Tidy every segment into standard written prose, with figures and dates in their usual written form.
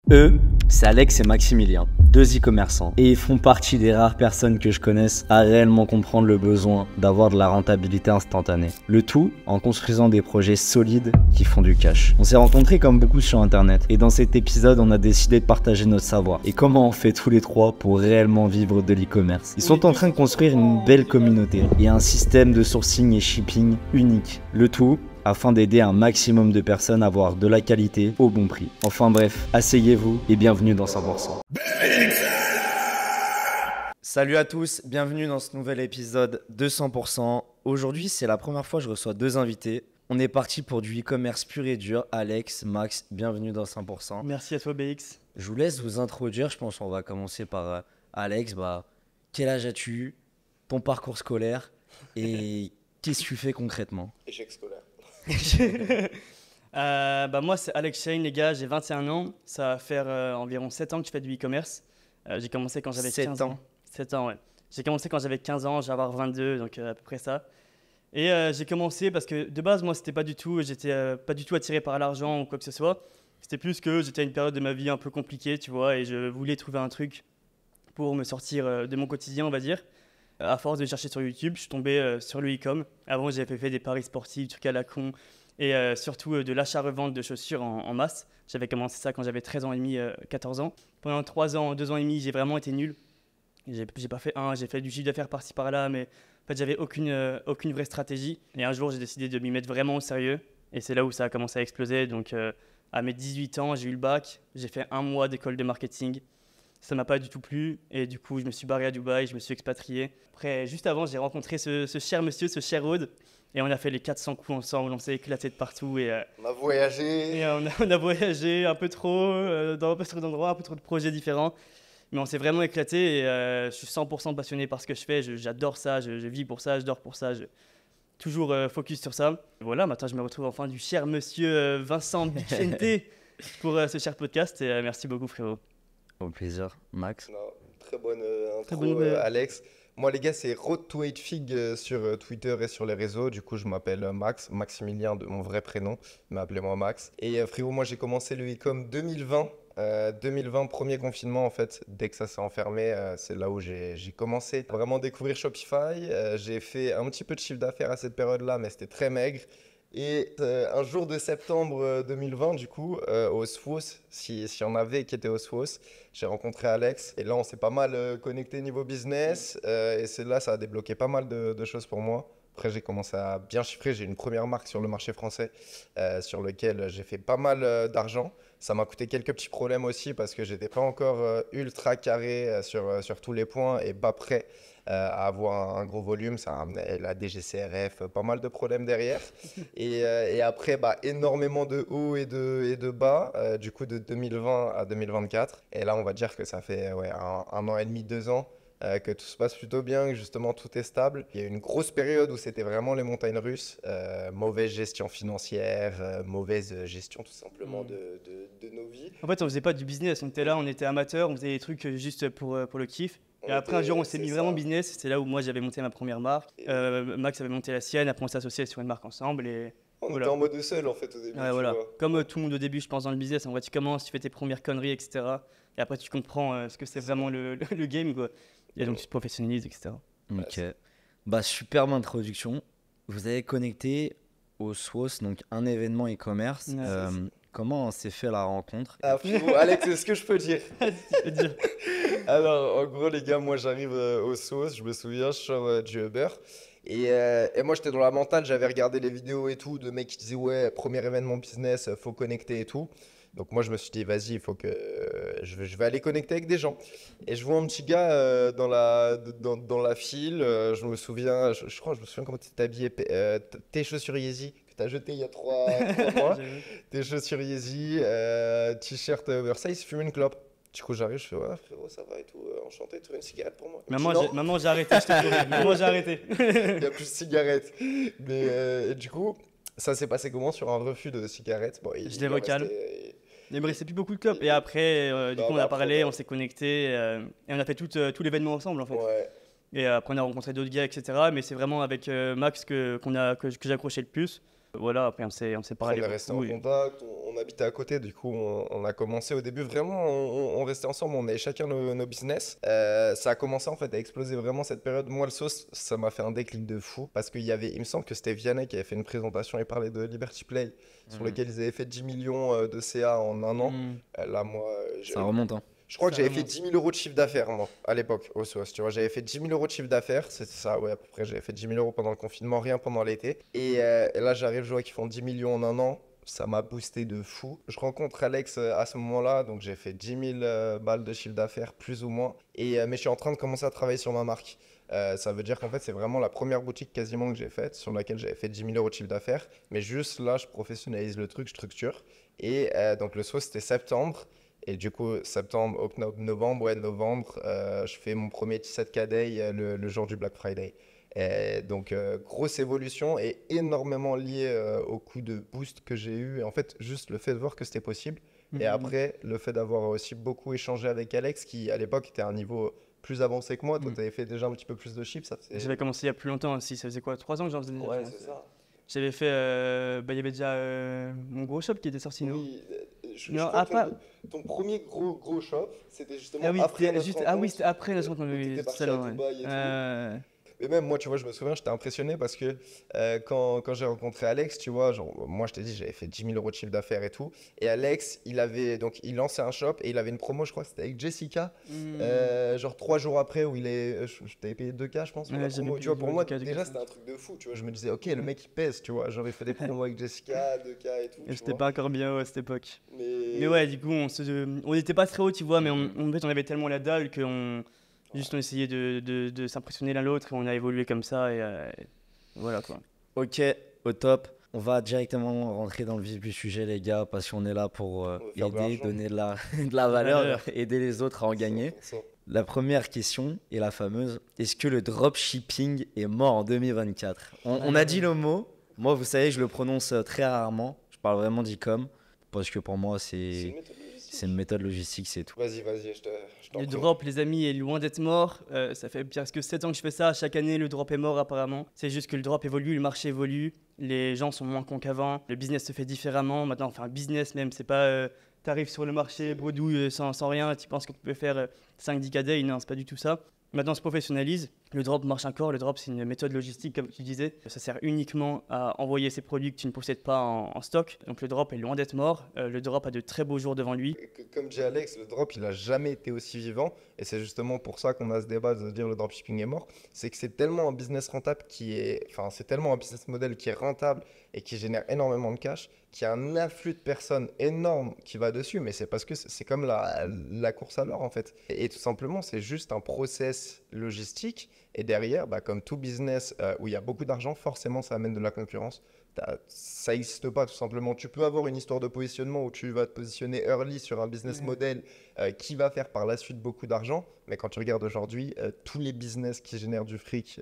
Eux, c'est Alex et Maximilien, deux e-commerçants. Et ils font partie des rares personnes que je connaisse à réellement comprendre le besoin d'avoir de la rentabilité instantanée. Le tout en construisant des projets solides qui font du cash. On s'est rencontrés comme beaucoup sur internet. Et dans cet épisode, on a décidé de partager notre savoir. Et comment on fait tous les trois pour réellement vivre de l'e-commerce. Ils sont en train de construire une belle communauté et un système de sourcing et shipping unique. Le tout afin d'aider un maximum de personnes à avoir de la qualité au bon prix. Enfin bref, asseyez-vous et bienvenue dans 100%. Salut à tous, bienvenue dans ce nouvel épisode de 100%. Aujourd'hui, c'est la première fois que je reçois deux invités. On est parti pour du e-commerce pur et dur. Alex, Max, bienvenue dans 100%. Merci à toi BX. Je vous laisse vous introduire. Je pense qu'on va commencer par Alex. Quel âge as-tu eu? Ton parcours scolaire et qu'est-ce que tu fais concrètement? Échec scolaire. Moi c'est Alex Shane les gars, j'ai 21 ans, ça va faire environ 7 ans que je fais du e-commerce. J'ai commencé quand j'avais 15 ans. 7 ans ouais. J'ai commencé quand j'avais 15 ans, je vais avoir 22 donc à peu près ça. Et j'ai commencé parce que de base moi j'étais pas du tout attiré par l'argent ou quoi que ce soit. C'était plus que j'étais à une période de ma vie un peu compliquée, tu vois, et je voulais trouver un truc pour me sortir de mon quotidien, on va dire. À force de chercher sur YouTube, je suis tombé sur le e-com. Avant, j'avais fait des paris sportifs, trucs à la con, et surtout de l'achat-revente de chaussures en masse. J'avais commencé ça quand j'avais 13 ans et demi, 14 ans. Pendant 3 ans, 2 ans et demi, j'ai vraiment été nul. J'ai pas fait j'ai fait du chiffre d'affaires par-ci par-là, mais en fait, j'avais aucune vraie stratégie. Et un jour, j'ai décidé de m'y mettre vraiment au sérieux. Et c'est là où ça a commencé à exploser. Donc, à mes 18 ans, j'ai eu le bac. J'ai fait 1 mois d'école de marketing. Ça m'a pas du tout plu et du coup je me suis barré à Dubaï, je me suis expatrié. Après, juste avant, j'ai rencontré ce cher monsieur, ce cher Aude, et on a fait les 400 coups ensemble, on s'est éclaté de partout et On a voyagé. on a voyagé un peu trop dans un peu trop d'endroits, un peu trop de projets différents, mais on s'est vraiment éclaté et je suis 100% passionné par ce que je fais, j'adore ça, je vis pour ça, je dors pour ça, toujours focus sur ça. Voilà, maintenant je me retrouve enfin du cher monsieur Vincent Bicente pour ce cher podcast et merci beaucoup frérot. Au plaisir, Max. Non, très bonne intro, Très bonne nouvelle. Alex. Moi, les gars, c'est Road to 8 Fig sur Twitter et sur les réseaux. Du coup, je m'appelle Max, Maximilien de mon vrai prénom, mais appelez-moi Max. Et frérot, moi, j'ai commencé le e-com 2020. 2020, premier confinement, en fait. Dès que ça s'est enfermé, c'est là où j'ai commencé à vraiment découvrir Shopify. J'ai fait un petit peu de chiffre d'affaires à cette période-là, mais c'était très maigre. Et un jour de septembre 2020, du coup, au SFOS, s'il y en avait qui étaient au SFOS, j'ai rencontré Alex. Et là, on s'est pas mal connecté niveau business. Et c'est là, ça a débloqué pas mal de choses pour moi. Après, j'ai commencé à bien chiffrer. J'ai une première marque sur le marché français sur lequel j'ai fait pas mal d'argent. Ça m'a coûté quelques petits problèmes aussi parce que j'étais pas encore ultra carré sur tous les points et pas prêt à avoir un gros volume. Ça a amené la DGCRF, pas mal de problèmes derrière. Et après, énormément de hauts et de bas, du coup de 2020 à 2024. Et là, on va dire que ça fait un an et demi, 2 ans que tout se passe plutôt bien, que justement tout est stable. Il y a eu une grosse période où c'était vraiment les montagnes russes, mauvaise gestion financière, mauvaise gestion tout simplement de nos vies. En fait, on faisait pas du business, on était là, on était amateurs, on faisait des trucs juste pour le kiff. Et après, un jour, on s'est mis vraiment business. C'est là où moi, j'avais monté ma première marque. Max avait monté la sienne. Après, on s'est associé sur une marque ensemble. Et on voilà. était en mode seul, en fait, au début. Ouais, voilà. Comme tout le monde au début, je pense, dans le business. En vrai, tu commences, tu fais tes premières conneries, etc. Et après, tu comprends ce que c'est vraiment le game, quoi. Et donc, tu te professionnalises, etc. Ok. Superbe introduction. Vous avez connecté au SWOS, donc un événement e-commerce. Comment s'est fait la rencontre? Frérot, Alex, est-ce que je peux dire? Alors, en gros, les gars, moi, j'arrive au SWOS. Je me souviens, je sors du Uber. Et moi, j'étais dans la mentale. J'avais regardé les vidéos et tout de mecs qui disaient ouais, premier événement business, faut connecter et tout. Donc moi, je me suis dit, vas-y, il faut que je vais aller connecter avec des gens. Et je vois un petit gars dans la file. Je me souviens, je crois, je me souviens comment tu t'es habillé. Tes chaussures Yeezy que tu as jetées il y a 3 mois. Tes chaussures Yeezy, t-shirt oversize, fume une clope. Du coup, j'arrive, je fais ouais, frérot, ça va et tout, enchanté, tu veux une cigarette pour moi? Maman, j'ai arrêté, je te jure. Maman, j'ai arrêté. Il n'y a plus de cigarettes. Mais et du coup, ça s'est passé comment sur un refus de cigarettes? Je les recale. Il me restait plus beaucoup de clopes. Et après, du coup, on a parlé, on s'est connecté et on a fait tout l'événement ensemble en fait. Ouais. Et après, on a rencontré d'autres gars, etc. Mais c'est vraiment avec Max que j'ai accroché le plus. Voilà, après on s'est parlé On est resté en beaucoup. contact, on habitait à côté, du coup on a commencé au début vraiment, on restait ensemble, on avait chacun nos business. Ça a commencé en fait à exploser vraiment cette période. Moi le sauce, ça m'a fait un déclic de fou parce il me semble que c'était Vianney qui avait fait une présentation et parlait de Liberty Play sur lequel ils avaient fait 10 millions de CA en un an. Là moi, Ça remonte, hein. je crois que Ça j'avais fait remonte. 10 000 euros de chiffre d'affaires, moi, à l'époque, au SOS. Tu vois, j'avais fait 10 000 euros de chiffre d'affaires, c'est ça, ouais, à peu près. J'avais fait 10 000 euros pendant le confinement, rien pendant l'été. Et là, j'arrive, je vois qu'ils font 10 millions en un an. Ça m'a boosté de fou. Je rencontre Alex à ce moment-là, donc j'ai fait 10 000 balles de chiffre d'affaires, plus ou moins. Mais je suis en train de commencer à travailler sur ma marque. Ça veut dire qu'en fait, c'est vraiment la première boutique quasiment que j'ai faite, sur laquelle j'avais fait 10 000 euros de chiffre d'affaires. Mais juste là, je professionnalise le truc, je structure. Donc le SOS, c'était septembre. Et du coup, septembre, octobre, novembre, je fais mon premier T7K Day le jour du Black Friday. Et donc, grosse évolution et énormément liée au coup de boost que j'ai eu. Et en fait, juste le fait de voir que c'était possible. Et après, le fait d'avoir aussi beaucoup échangé avec Alex, qui à l'époque était à un niveau plus avancé que moi. Toi, tu avais fait déjà un petit peu plus de chiffres. J'avais commencé il y a plus longtemps aussi, ça faisait quoi, 3 ans que j'en faisais déjà, Ouais, je pense. c'est ça. J'avais fait, il y avait déjà mon gros shop qui était sorti, non? Oui, je Non, crois que après, ton premier gros shop, c'était justement ah oui, après c'était notre juste, rencontre, c'était après notre où rencontre, tu oui, étais tout parti ça, à ouais. Dubaï et tout. Et même moi, tu vois, je me souviens, j'étais impressionné parce que quand j'ai rencontré Alex, tu vois, genre, moi je t'ai dit, j'avais fait 10 000 euros de chiffre d'affaires et tout. Et Alex, il lançait un shop et il avait une promo, je crois que c'était avec Jessica, genre 3 jours après où je t'avais payé 2K, je pense, pour Ouais, la j'avais promo. payé Tu vois, pour moi, du cas, déjà, c'était un truc de fou, tu vois. Je me disais, ok, le mec il pèse, tu vois. J'avais fait des promos avec Jessica, 2K et tout, Et tu j'étais vois. pas encore bien ouais, à cette époque. Mais Mais ouais, du coup, on était pas très haut, tu vois, mais en fait, on avait tellement la dalle juste on essayait de s'impressionner l'un l'autre et on a évolué comme ça et voilà quoi. Ok, au top. On va directement rentrer dans le vif du sujet, les gars, parce qu'on est là pour on veut faire de aider, l'argent, donner de la valeur, Valeur. aider les autres à en gagner. 100%. La première question est la fameuse, est-ce que le dropshipping est mort en 2024 ? On a dit le mot, moi vous savez je le prononce très rarement, je parle vraiment d'e-com, parce que pour moi C'est une c'est méthode logistique. une méthode logistique, c'est tout. Vas-y, je t'en Le prie. drop, les amis, est loin d'être mort. Ça fait presque 7 ans que je fais ça. Chaque année, le drop est mort apparemment. C'est juste que le drop évolue, le marché évolue. Les gens sont moins cons qu'avant. Le business se fait différemment. Maintenant, enfin, un business même, c'est pas t'arrives sur le marché, bredouille sans rien, tu penses que tu peux faire 5-10 KD. Non, c'est pas du tout ça. Maintenant, on se professionnalise. Le drop marche encore. Le drop, c'est une méthode logistique, comme tu disais. Ça sert uniquement à envoyer ces produits que tu ne possèdes pas en stock. Donc, le drop est loin d'être mort. Le drop a de très beaux jours devant lui. Comme dit Alex, le drop, il a jamais été aussi vivant. Et c'est justement pour ça qu'on a ce débat de dire le dropshipping est mort. C'est que c'est tellement un business rentable c'est tellement un business model qui est rentable et qui génère énormément de cash, qu'il y a un afflux de personnes énorme qui va dessus. Mais c'est parce que c'est comme la course à l'or, en fait. Et tout simplement, c'est juste un process logistique. Et derrière, comme tout business où il y a beaucoup d'argent, forcément, ça amène de la concurrence. Ça n'existe pas tout simplement. Tu peux avoir une histoire de positionnement où tu vas te positionner early sur un business model qui va faire par la suite beaucoup d'argent. Mais quand tu regardes aujourd'hui, tous les business qui génèrent du fric,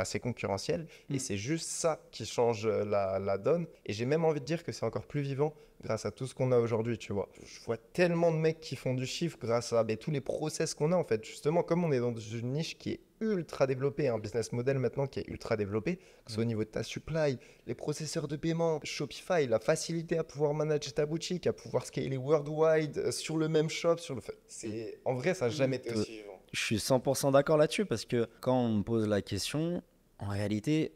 c'est concurrentiel. Et c'est juste ça qui change la donne. Et j'ai même envie de dire que c'est encore plus vivant grâce à tout ce qu'on a aujourd'hui, tu vois. Je vois tellement de mecs qui font du chiffre grâce à tous les process qu'on a en fait. Justement, comme on est dans une niche qui est ultra développée, un business model maintenant qui est ultra développé, que ce soit au niveau de ta supply, les processeurs de paiement, Shopify, la facilité à pouvoir manager ta boutique, à pouvoir scaler worldwide sur le même shop, en vrai, ça n'a jamais été aussi vivant. Je suis 100% d'accord là-dessus parce que quand on me pose la question, en réalité,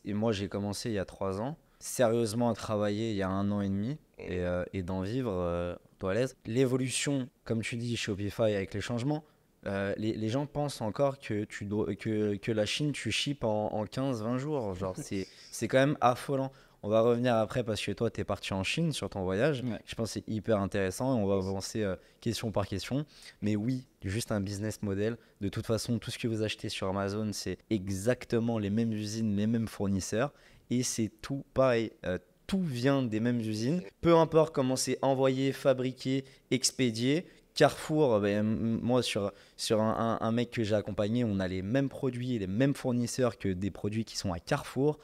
moi j'ai commencé il y a 3 ans, sérieusement à travailler il y a 1 an et demi et d'en vivre toi à l'aise. L'évolution, comme tu dis, Shopify avec les changements, les gens pensent encore que la Chine, tu ships en 15-20 jours. Genre, c'est quand même affolant. On va revenir après parce que toi, tu es parti en Chine sur ton voyage. Ouais. Je pense que c'est hyper intéressant et on va avancer question par question. Mais oui, juste un business model. De toute façon, tout ce que vous achetez sur Amazon, c'est exactement les mêmes usines, les mêmes fournisseurs. Et c'est tout pareil. Tout vient des mêmes usines. Peu importe comment c'est envoyé, fabriqué, expédié. Carrefour, moi sur un mec que j'ai accompagné, on a les mêmes produits et les mêmes fournisseurs que des produits qui sont à Carrefour.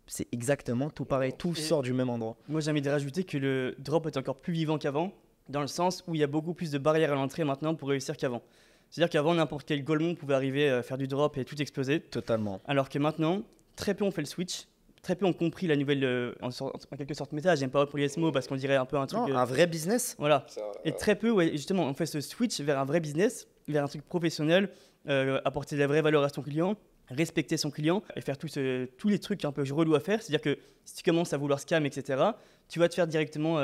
C'est exactement tout pareil, tout sort du même endroit. Moi, j'ai envie de rajouter que le drop est encore plus vivant qu'avant, dans le sens où il y a beaucoup plus de barrières à l'entrée maintenant pour réussir qu'avant. C'est-à-dire qu'avant, n'importe quel golemon pouvait arriver à faire du drop et tout exploser. Totalement. Alors que maintenant, très peu ont fait le switch. très peu ont compris la nouvelle, en quelque sorte, méta. J'aime pas employer ce mot parce qu'on dirait un peu un truc. Non, un vrai business. Voilà. Ça, Et très peu, ouais, justement, on fait ce switch vers un vrai business, vers un truc professionnel, apporter de la vraie valeur à son client, respecter son client et faire tous les trucs un peu relous à faire. C'est-à-dire que si tu commences à vouloir scam, etc., tu vas te faire directement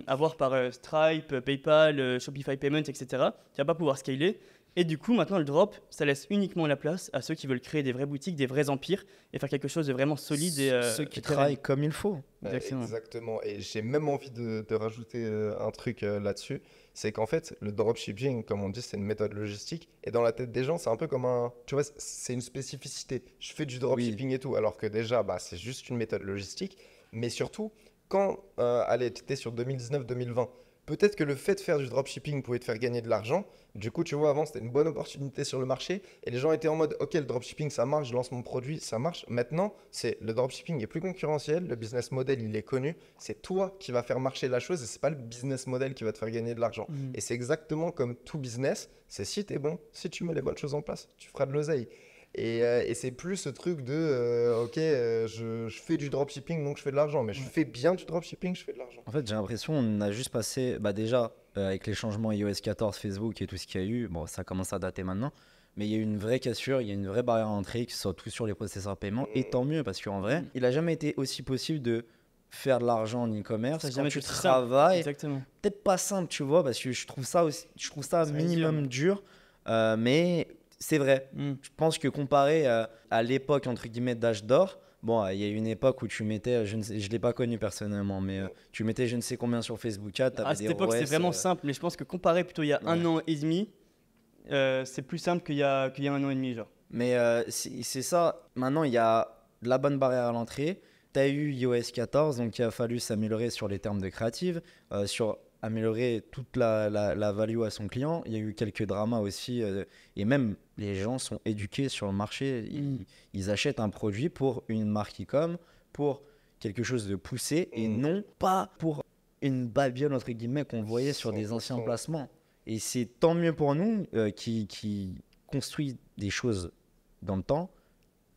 avoir par Stripe, PayPal, Shopify Payment, etc. Tu vas pas pouvoir scaler. Et du coup, maintenant, le drop, ça laisse uniquement la place à ceux qui veulent créer des vraies boutiques, des vrais empires et faire quelque chose de vraiment solide. Et, Ceux qui et pérenne. travaillent comme il faut. Exactement. Exactement. Et j'ai même envie de rajouter un truc là-dessus. C'est qu'en fait, le dropshipping, comme on dit, c'est une méthode logistique. Et dans la tête des gens, c'est un peu comme un. Tu vois, c'est une spécificité. Je fais du dropshipping et tout. Alors que déjà, bah, c'est juste une méthode logistique. Mais surtout, quand, allez, tu étais sur 2019-2020, peut-être que le fait de faire du dropshipping pouvait te faire gagner de l'argent. Du coup, tu vois, avant, c'était une bonne opportunité sur le marché. Et les gens étaient en mode, OK, le dropshipping, ça marche, je lance mon produit, ça marche. Maintenant, le dropshipping est plus concurrentiel. Le business model, il est connu. C'est toi qui vas faire marcher la chose et c'est pas le business model qui va te faire gagner de l'argent. Et c'est exactement comme tout business. C'est si tu es bon, si tu mets les bonnes choses en place, tu feras de l'oseille. Et c'est plus ce truc de, OK, je fais du dropshipping, donc je fais de l'argent. Mais je fais bien du dropshipping, je fais de l'argent. En fait, j'ai l'impression qu'on a juste passé, bah déjà, avec les changements iOS 14, Facebook et tout ce qu'il y a eu, bon, ça commence à dater maintenant, mais il y a eu une vraie cassure, il y a une vraie barrière à l'entrée, surtout sur les processeurs paiement, et tant mieux, parce qu'en vrai, il n'a jamais été aussi possible de faire de l'argent en e-commerce Ça a quand jamais tu été si simple. travailles. Exactement. Peut-être pas simple, tu vois, parce que je trouve ça C'est minimum dur, mais c'est vrai. Je pense que comparé à l'époque, entre guillemets, d'âge d'or, bon, il y a une époque où tu mettais, je ne l'ai pas connu personnellement, mais tu mettais je ne sais combien sur Facebook Ads, À cette époque, c'était vraiment simple, mais je pense que comparé plutôt il y a un an et demi, c'est plus simple qu'il y a un an et demi. Genre. Mais c'est ça. Maintenant, il y a de la bonne barrière à l'entrée. Tu as eu iOS 14, donc il a fallu s'améliorer sur les termes de créative, sur améliorer toute la value à son client. Il y a eu quelques dramas aussi, et même les gens sont éduqués sur le marché. Ils achètent un produit pour une marque e-com, pour quelque chose de poussé, et non pas pour une babiole, entre guillemets, qu'on voyait sur des anciens 100%. placements. Et c'est tant mieux pour nous qui construit des choses dans le temps,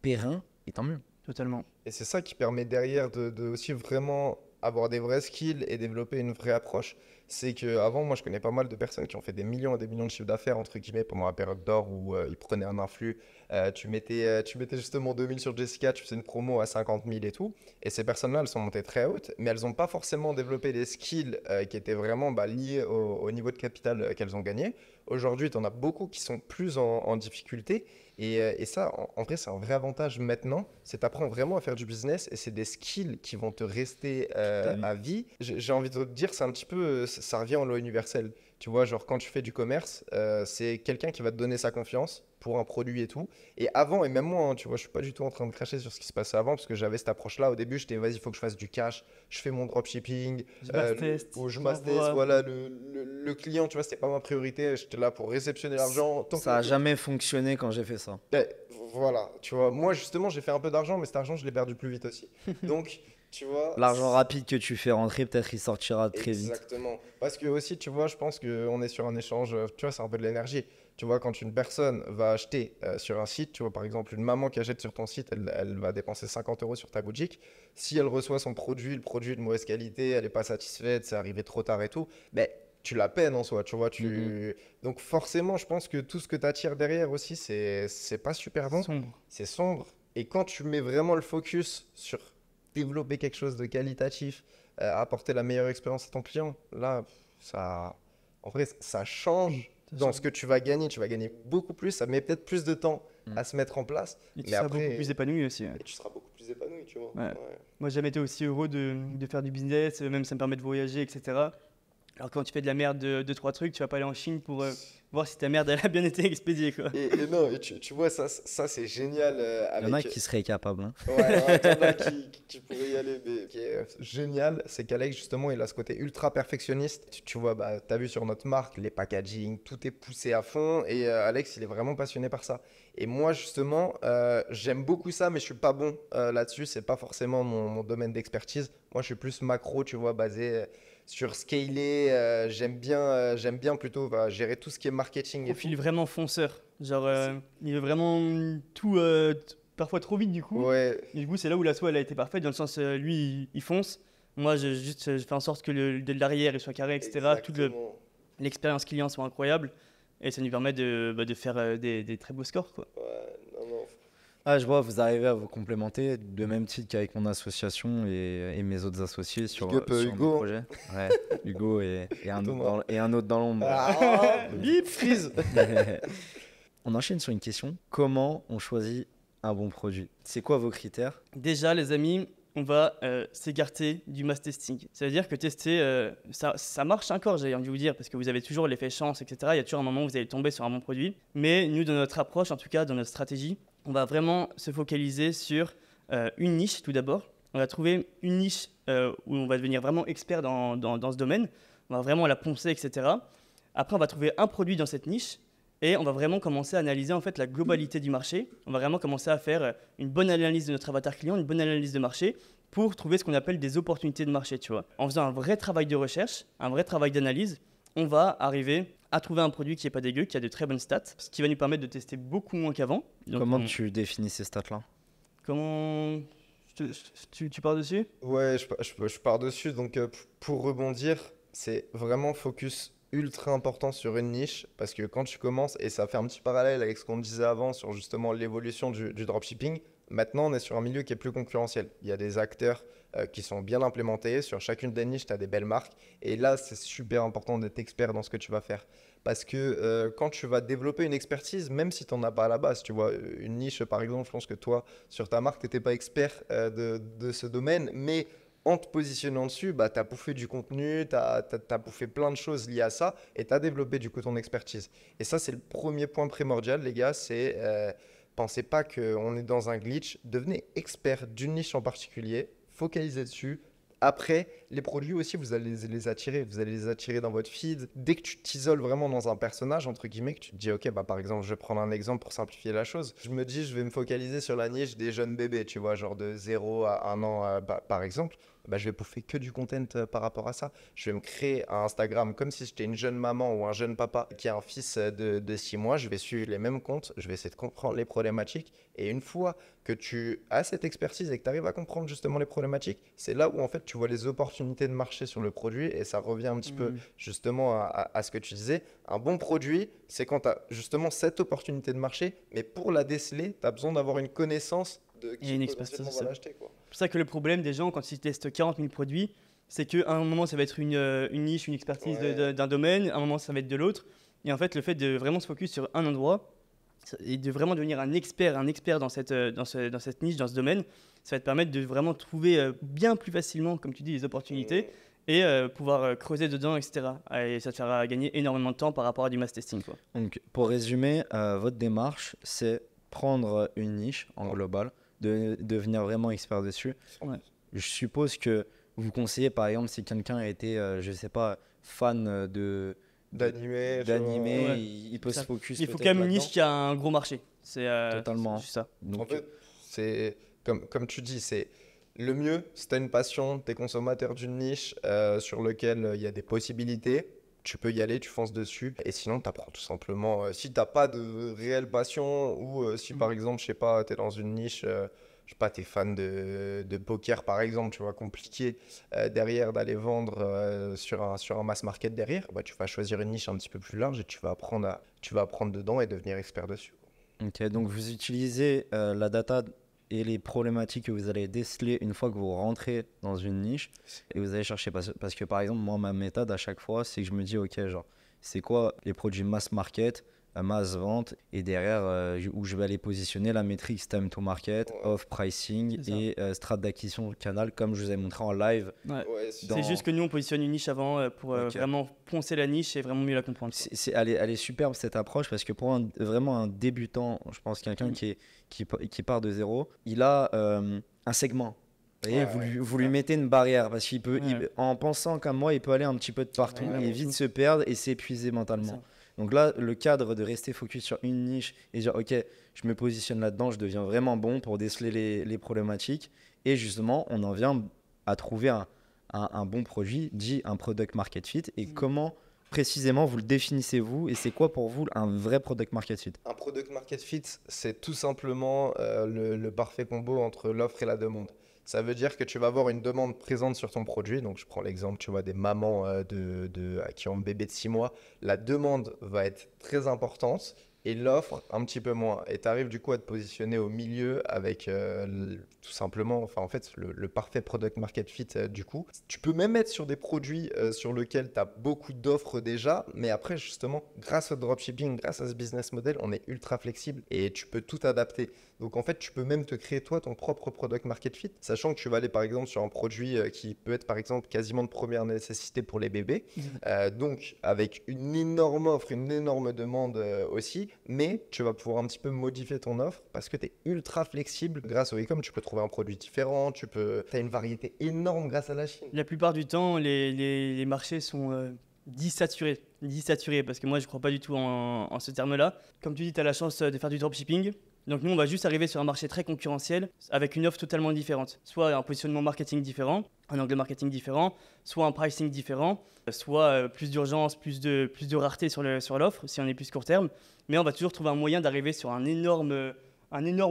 périn, et tant mieux. Totalement. Et c'est ça qui permet derrière de aussi vraiment avoir des vrais skills et développer une vraie approche. C'est qu'avant, moi, je connais pas mal de personnes qui ont fait des millions et des millions de chiffres d'affaires, entre guillemets, pendant la période d'or où ils prenaient un influx. Tu mettais justement 2000 sur Jessica, tu faisais une promo à 50 000 et tout. Et ces personnes-là, elles sont montées très hautes, mais elles n'ont pas forcément développé des skills qui étaient vraiment liés au niveau de capital qu'elles ont gagné. Aujourd'hui, tu en as beaucoup qui sont plus en difficulté. Et ça, en vrai, c'est un vrai avantage maintenant. C'est t'apprends vraiment à faire du business et c'est des skills qui vont te rester à vie. J'ai envie de te dire, c'est un petit peu, ça revient en loi universelle. Tu vois, genre quand tu fais du commerce, c'est quelqu'un qui va te donner sa confiance pour un produit et tout. Et avant, et même moi, hein, tu vois, je suis pas du tout en train de cracher sur ce qui se passait avant parce que j'avais cette approche-là. Au début, j'étais, vas-y, il faut que je fasse du cash. Je fais mon dropshipping. Je mass test. Ou je mass test. Voilà, le client, tu vois, c'était pas ma priorité. J'étais là pour réceptionner l'argent. Ça n'a jamais fonctionné quand j'ai fait ça. Voilà, tu vois, moi justement j'ai fait un peu d'argent, mais cet argent je l'ai perdu plus vite aussi. Donc, tu vois. L'argent rapide que tu fais rentrer, peut-être il sortira très vite. Exactement. Parce que aussi, tu vois, je pense qu'on est sur un échange, tu vois, c'est un peu de l'énergie. Tu vois, quand une personne va acheter sur un site, tu vois, par exemple, une maman qui achète sur ton site, elle va dépenser 50 € sur ta boutique. Si elle reçoit son produit, le produit est de mauvaise qualité, elle n'est pas satisfaite, c'est arrivé trop tard et tout, ben, tu la peines en soi, tu vois. Donc forcément, je pense que tout ce que tu attires derrière aussi, c'est pas super bon. C'est sombre. Et quand tu mets vraiment le focus sur développer quelque chose de qualitatif, apporter la meilleure expérience à ton client, là, en vrai, ça change dans ce que tu vas gagner. Tu vas gagner beaucoup plus, ça met peut-être plus de temps à se mettre en place. Et tu seras beaucoup plus épanoui aussi. Et tu seras beaucoup plus épanoui, tu vois. Ouais. Moi, j'ai jamais été aussi heureux de faire du business, même ça me permet de voyager, etc. Alors quand tu fais de la merde de 3 trucs, tu vas pas aller en Chine pour voir si ta merde elle a bien été expédiée, quoi. Et non, et tu vois, ça c'est génial. Il y en a qui seraient capables. Hein. Ouais, il y en a qui pourraient y aller. Mais ce qui est génial, c'est qu'Alex, justement, il a ce côté ultra perfectionniste. Tu vois, tu as vu sur notre marque, les packaging, tout est poussé à fond. Et Alex, il est vraiment passionné par ça. Et moi, justement, j'aime beaucoup ça, mais je suis pas bon là-dessus. C'est pas forcément mon domaine d'expertise. Moi, je suis plus macro, tu vois, basé sur scaler. J'aime bien plutôt gérer tout ce qui est marketing. Profil vraiment fonceur. Genre, il veut vraiment tout parfois trop vite du coup. Ouais. Et du coup, c'est là où l'assaut elle a été parfaite, dans le sens, lui, il fonce. Moi, je fais en sorte que de l'arrière il soit carré, etc. Toute Exactement. l'expérience client soit incroyable. Et ça nous permet de faire des très beaux scores, quoi. Ouais, non. Ah, je vois, vous arrivez à vous complémenter de même titre qu'avec mon association et mes autres associés sur Big up, mes Hugo. projets. Ouais, Hugo et Thomas. un autre dans l'ombre. Bip, freeze. On enchaîne sur une question. Comment on choisit un bon produit? C'est quoi vos critères? Déjà, les amis, on va s'écarter du mass testing. Ça veut dire que tester, ça marche encore, j'ai envie de vous dire, parce que vous avez toujours l'effet chance, etc. Il y a toujours un moment où vous allez tomber sur un bon produit. Mais nous, dans notre approche, en tout cas, dans notre stratégie, on va vraiment se focaliser sur une niche tout d'abord. On va trouver une niche où on va devenir vraiment expert dans ce domaine. On va vraiment la poncer, etc. Après, on va trouver un produit dans cette niche. Et on va vraiment commencer à analyser en fait la globalité du marché. On va vraiment commencer à faire une bonne analyse de notre avatar client, une bonne analyse de marché pour trouver ce qu'on appelle des opportunités de marché, tu vois. En faisant un vrai travail de recherche, un vrai travail d'analyse, on va arriver à trouver un produit qui n'est pas dégueu, qui a de très bonnes stats, ce qui va nous permettre de tester beaucoup moins qu'avant. Donc, Comment tu définis ces stats-là? Comment tu pars dessus? Ouais, je pars dessus. Donc, pour rebondir, c'est vraiment focus ultra important sur une niche parce que quand tu commences, et ça fait un petit parallèle avec ce qu'on disait avant sur justement l'évolution du dropshipping, maintenant on est sur un milieu qui est plus concurrentiel. Il y a des acteurs qui sont bien implémentés. Sur chacune des niches, tu as des belles marques. Et là, c'est super important d'être expert dans ce que tu vas faire. Parce que quand tu vas développer une expertise, même si tu n'en as pas à la base, tu vois, une niche par exemple, je pense que toi, sur ta marque, tu n'étais pas expert de ce domaine, mais en te positionnant dessus, bah, tu as bouffé du contenu, tu as bouffé plein de choses liées à ça et tu as développé du coup ton expertise. Et ça, c'est le premier point primordial, les gars, c'est pensez pas qu'on est dans un glitch, devenez expert d'une niche en particulier, focalisez dessus. Après, les produits aussi, vous allez les attirer. Vous allez les attirer dans votre feed. Dès que tu t'isoles vraiment dans un personnage, entre guillemets, que tu te dis, OK, bah, par exemple, je vais prendre un exemple pour simplifier la chose. Je me dis, je vais me focaliser sur la niche des jeunes bébés, tu vois, genre de 0 à 1 an, par exemple. Bah, je vais bouffer que du content par rapport à ça. Je vais me créer un Instagram comme si j'étais une jeune maman ou un jeune papa qui a un fils de 6 mois. Je vais suivre les mêmes comptes. Je vais essayer de comprendre les problématiques. Et une fois que tu as cette expertise et que tu arrives à comprendre justement les problématiques, c'est là où en fait tu vois les opportunités de marché sur le produit et ça revient un petit peu justement à ce que tu disais. Un bon produit, c'est quand tu as justement cette opportunité de marché, mais pour la déceler, tu as besoin d'avoir une connaissance de qui une expertise, va l'acheter, quoi. C'est pour ça que le problème des gens quand ils testent 40 000 produits, c'est qu'à un moment ça va être une niche, une expertise d'un domaine, à un moment ça va être de l'autre. Et en fait, le fait de vraiment se focus sur un endroit et de vraiment devenir un expert dans cette niche, dans ce domaine, ça va te permettre de vraiment trouver bien plus facilement, comme tu dis, les opportunités et pouvoir creuser dedans, etc. Et ça te fera gagner énormément de temps par rapport à du mass testing, quoi. Donc, pour résumer, votre démarche, c'est prendre une niche en global, de devenir vraiment expert dessus. Ouais. Je suppose que vous conseillez, par exemple, si quelqu'un a été, je sais pas, fan d'animé, ouais. il peut se focus. Il faut quand même une niche qui a un gros marché. C'est totalement ça. Donc, en fait, c'est comme tu dis, c'est le mieux. Si tu as une passion, tu es consommateur d'une niche sur laquelle il y a des possibilités, tu peux y aller, tu fonces dessus. Et sinon, tu apprends tout simplement. Si tu n'as pas de réelle passion ou si par exemple, je sais pas, tu es dans une niche. Je sais pas, tu es fan de poker par exemple, tu vois, compliqué derrière d'aller vendre sur un mass market derrière, bah, tu vas choisir une niche un petit peu plus large et tu vas apprendre dedans et devenir expert dessus. Ok, donc vous utilisez la data et les problématiques que vous allez déceler une fois que vous rentrez dans une niche et vous allez chercher. Parce que par exemple, moi, ma méthode à chaque fois, c'est que je me dis, ok, genre, c'est quoi les produits mass market, mass vente, et derrière où je vais aller positionner la métrique time to market, off pricing et strat d'acquisition canal, comme je vous ai montré en live. Ouais, c'est juste que nous on positionne une niche avant pour vraiment poncer la niche et vraiment mieux la comprendre. Elle est superbe cette approche parce que pour vraiment un débutant, je pense quelqu'un qui part de zéro, il a un segment. Vous voyez, vous lui mettez une barrière parce qu'il peut, en pensant comme moi, il peut aller un petit peu de partout et vite se perdre et s'épuiser mentalement. Donc là, le cadre de rester focus sur une niche et dire ok, je me positionne là-dedans, je deviens vraiment bon pour déceler les problématiques et justement, on en vient à trouver un bon produit, dit un product market fit et comment précisément vous le définissez vous et c'est quoi pour vous un vrai product market fit? Un product market fit, c'est tout simplement le parfait combo entre l'offre et la demande. Ça veut dire que tu vas avoir une demande présente sur ton produit. Donc, je prends l'exemple, tu vois, des mamans qui ont un bébé de 6 mois. La demande va être très importante et l'offre un petit peu moins. Et tu arrives du coup à te positionner au milieu avec tout simplement, enfin en fait, le parfait product market fit du coup. Tu peux même être sur des produits sur lesquels tu as beaucoup d'offres déjà, mais après justement, grâce au dropshipping, grâce à ce business model, on est ultra flexible et tu peux tout adapter. Donc en fait, tu peux même te créer toi ton propre product market fit, sachant que tu vas aller par exemple sur un produit qui peut être par exemple quasiment de première nécessité pour les bébés, donc avec une énorme offre, une énorme demande aussi, mais tu vas pouvoir un petit peu modifier ton offre parce que tu es ultra flexible. Grâce au e-com, tu peux trouver un produit différent, tu as une variété énorme grâce à la Chine. La plupart du temps, les marchés sont dissaturés. Dissaturés, parce que moi, je ne crois pas du tout en ce terme-là. Comme tu dis, tu as la chance de faire du dropshipping. Donc nous, on va juste arriver sur un marché très concurrentiel avec une offre totalement différente. Soit un positionnement marketing différent, un angle marketing différent, soit un pricing différent, soit plus d'urgence, plus de rareté sur l'offre, si on est plus court terme. Mais on va toujours trouver un moyen d'arriver sur un énorme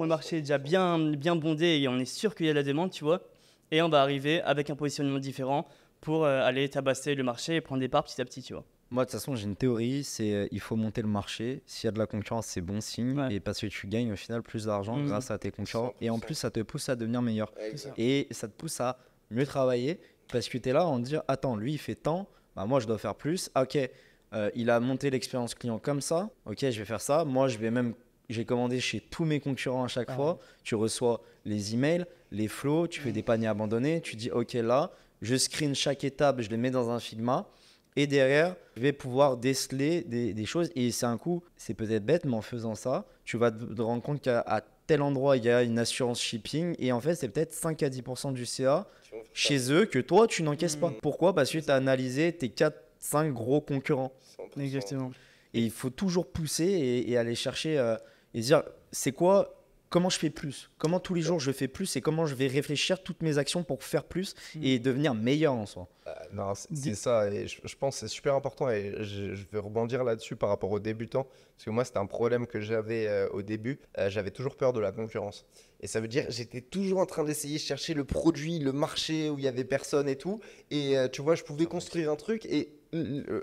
marché déjà bien bondé et on est sûr qu'il y a de la demande, tu vois. Et on va arriver avec un positionnement différent pour aller tabasser le marché et prendre des parts petit à petit, tu vois. Moi, de toute façon, j'ai une théorie, c'est il faut monter le marché. S'il y a de la concurrence, c'est bon signe. Ouais. Et parce que tu gagnes au final plus d'argent grâce à tes concurrents. 100%. Et en plus, ça te pousse à devenir meilleur. Exact. Et ça te pousse à mieux travailler parce que tu es là en dire attends, lui, il fait tant, bah, moi, je dois faire plus. Ah, ok, il a monté l'expérience client comme ça. Ok, je vais faire ça. Moi, j'ai commandé chez tous mes concurrents à chaque fois. Tu reçois les emails, les flows, tu fais des paniers abandonnés. Tu dis ok, là, je screen chaque étape, je les mets dans un Figma. Et derrière, je vais pouvoir déceler des choses. Et c'est un coup, c'est peut-être bête, mais en faisant ça, tu vas te rendre compte qu'à tel endroit, il y a une assurance shipping. Et en fait, c'est peut-être 5 à 10% du CA chez eux que toi, tu n'encaisses pas. Pourquoi? Parce que tu as analysé tes 4-5 gros concurrents. 100%. Exactement. Et il faut toujours pousser et aller chercher et dire, c'est quoi? Comment je fais plus? Comment tous les jours je fais plus? Et comment je vais réfléchir toutes mes actions pour faire plus et devenir meilleur en soi? Non, c'est ça, et je pense que c'est super important et je vais rebondir là-dessus par rapport aux débutants, parce que moi c'était un problème que j'avais au début, j'avais toujours peur de la concurrence. Et ça veut dire j'étais toujours en train d'essayer de chercher le produit, le marché où il y avait personne et tout, et tu vois, je pouvais construire un truc et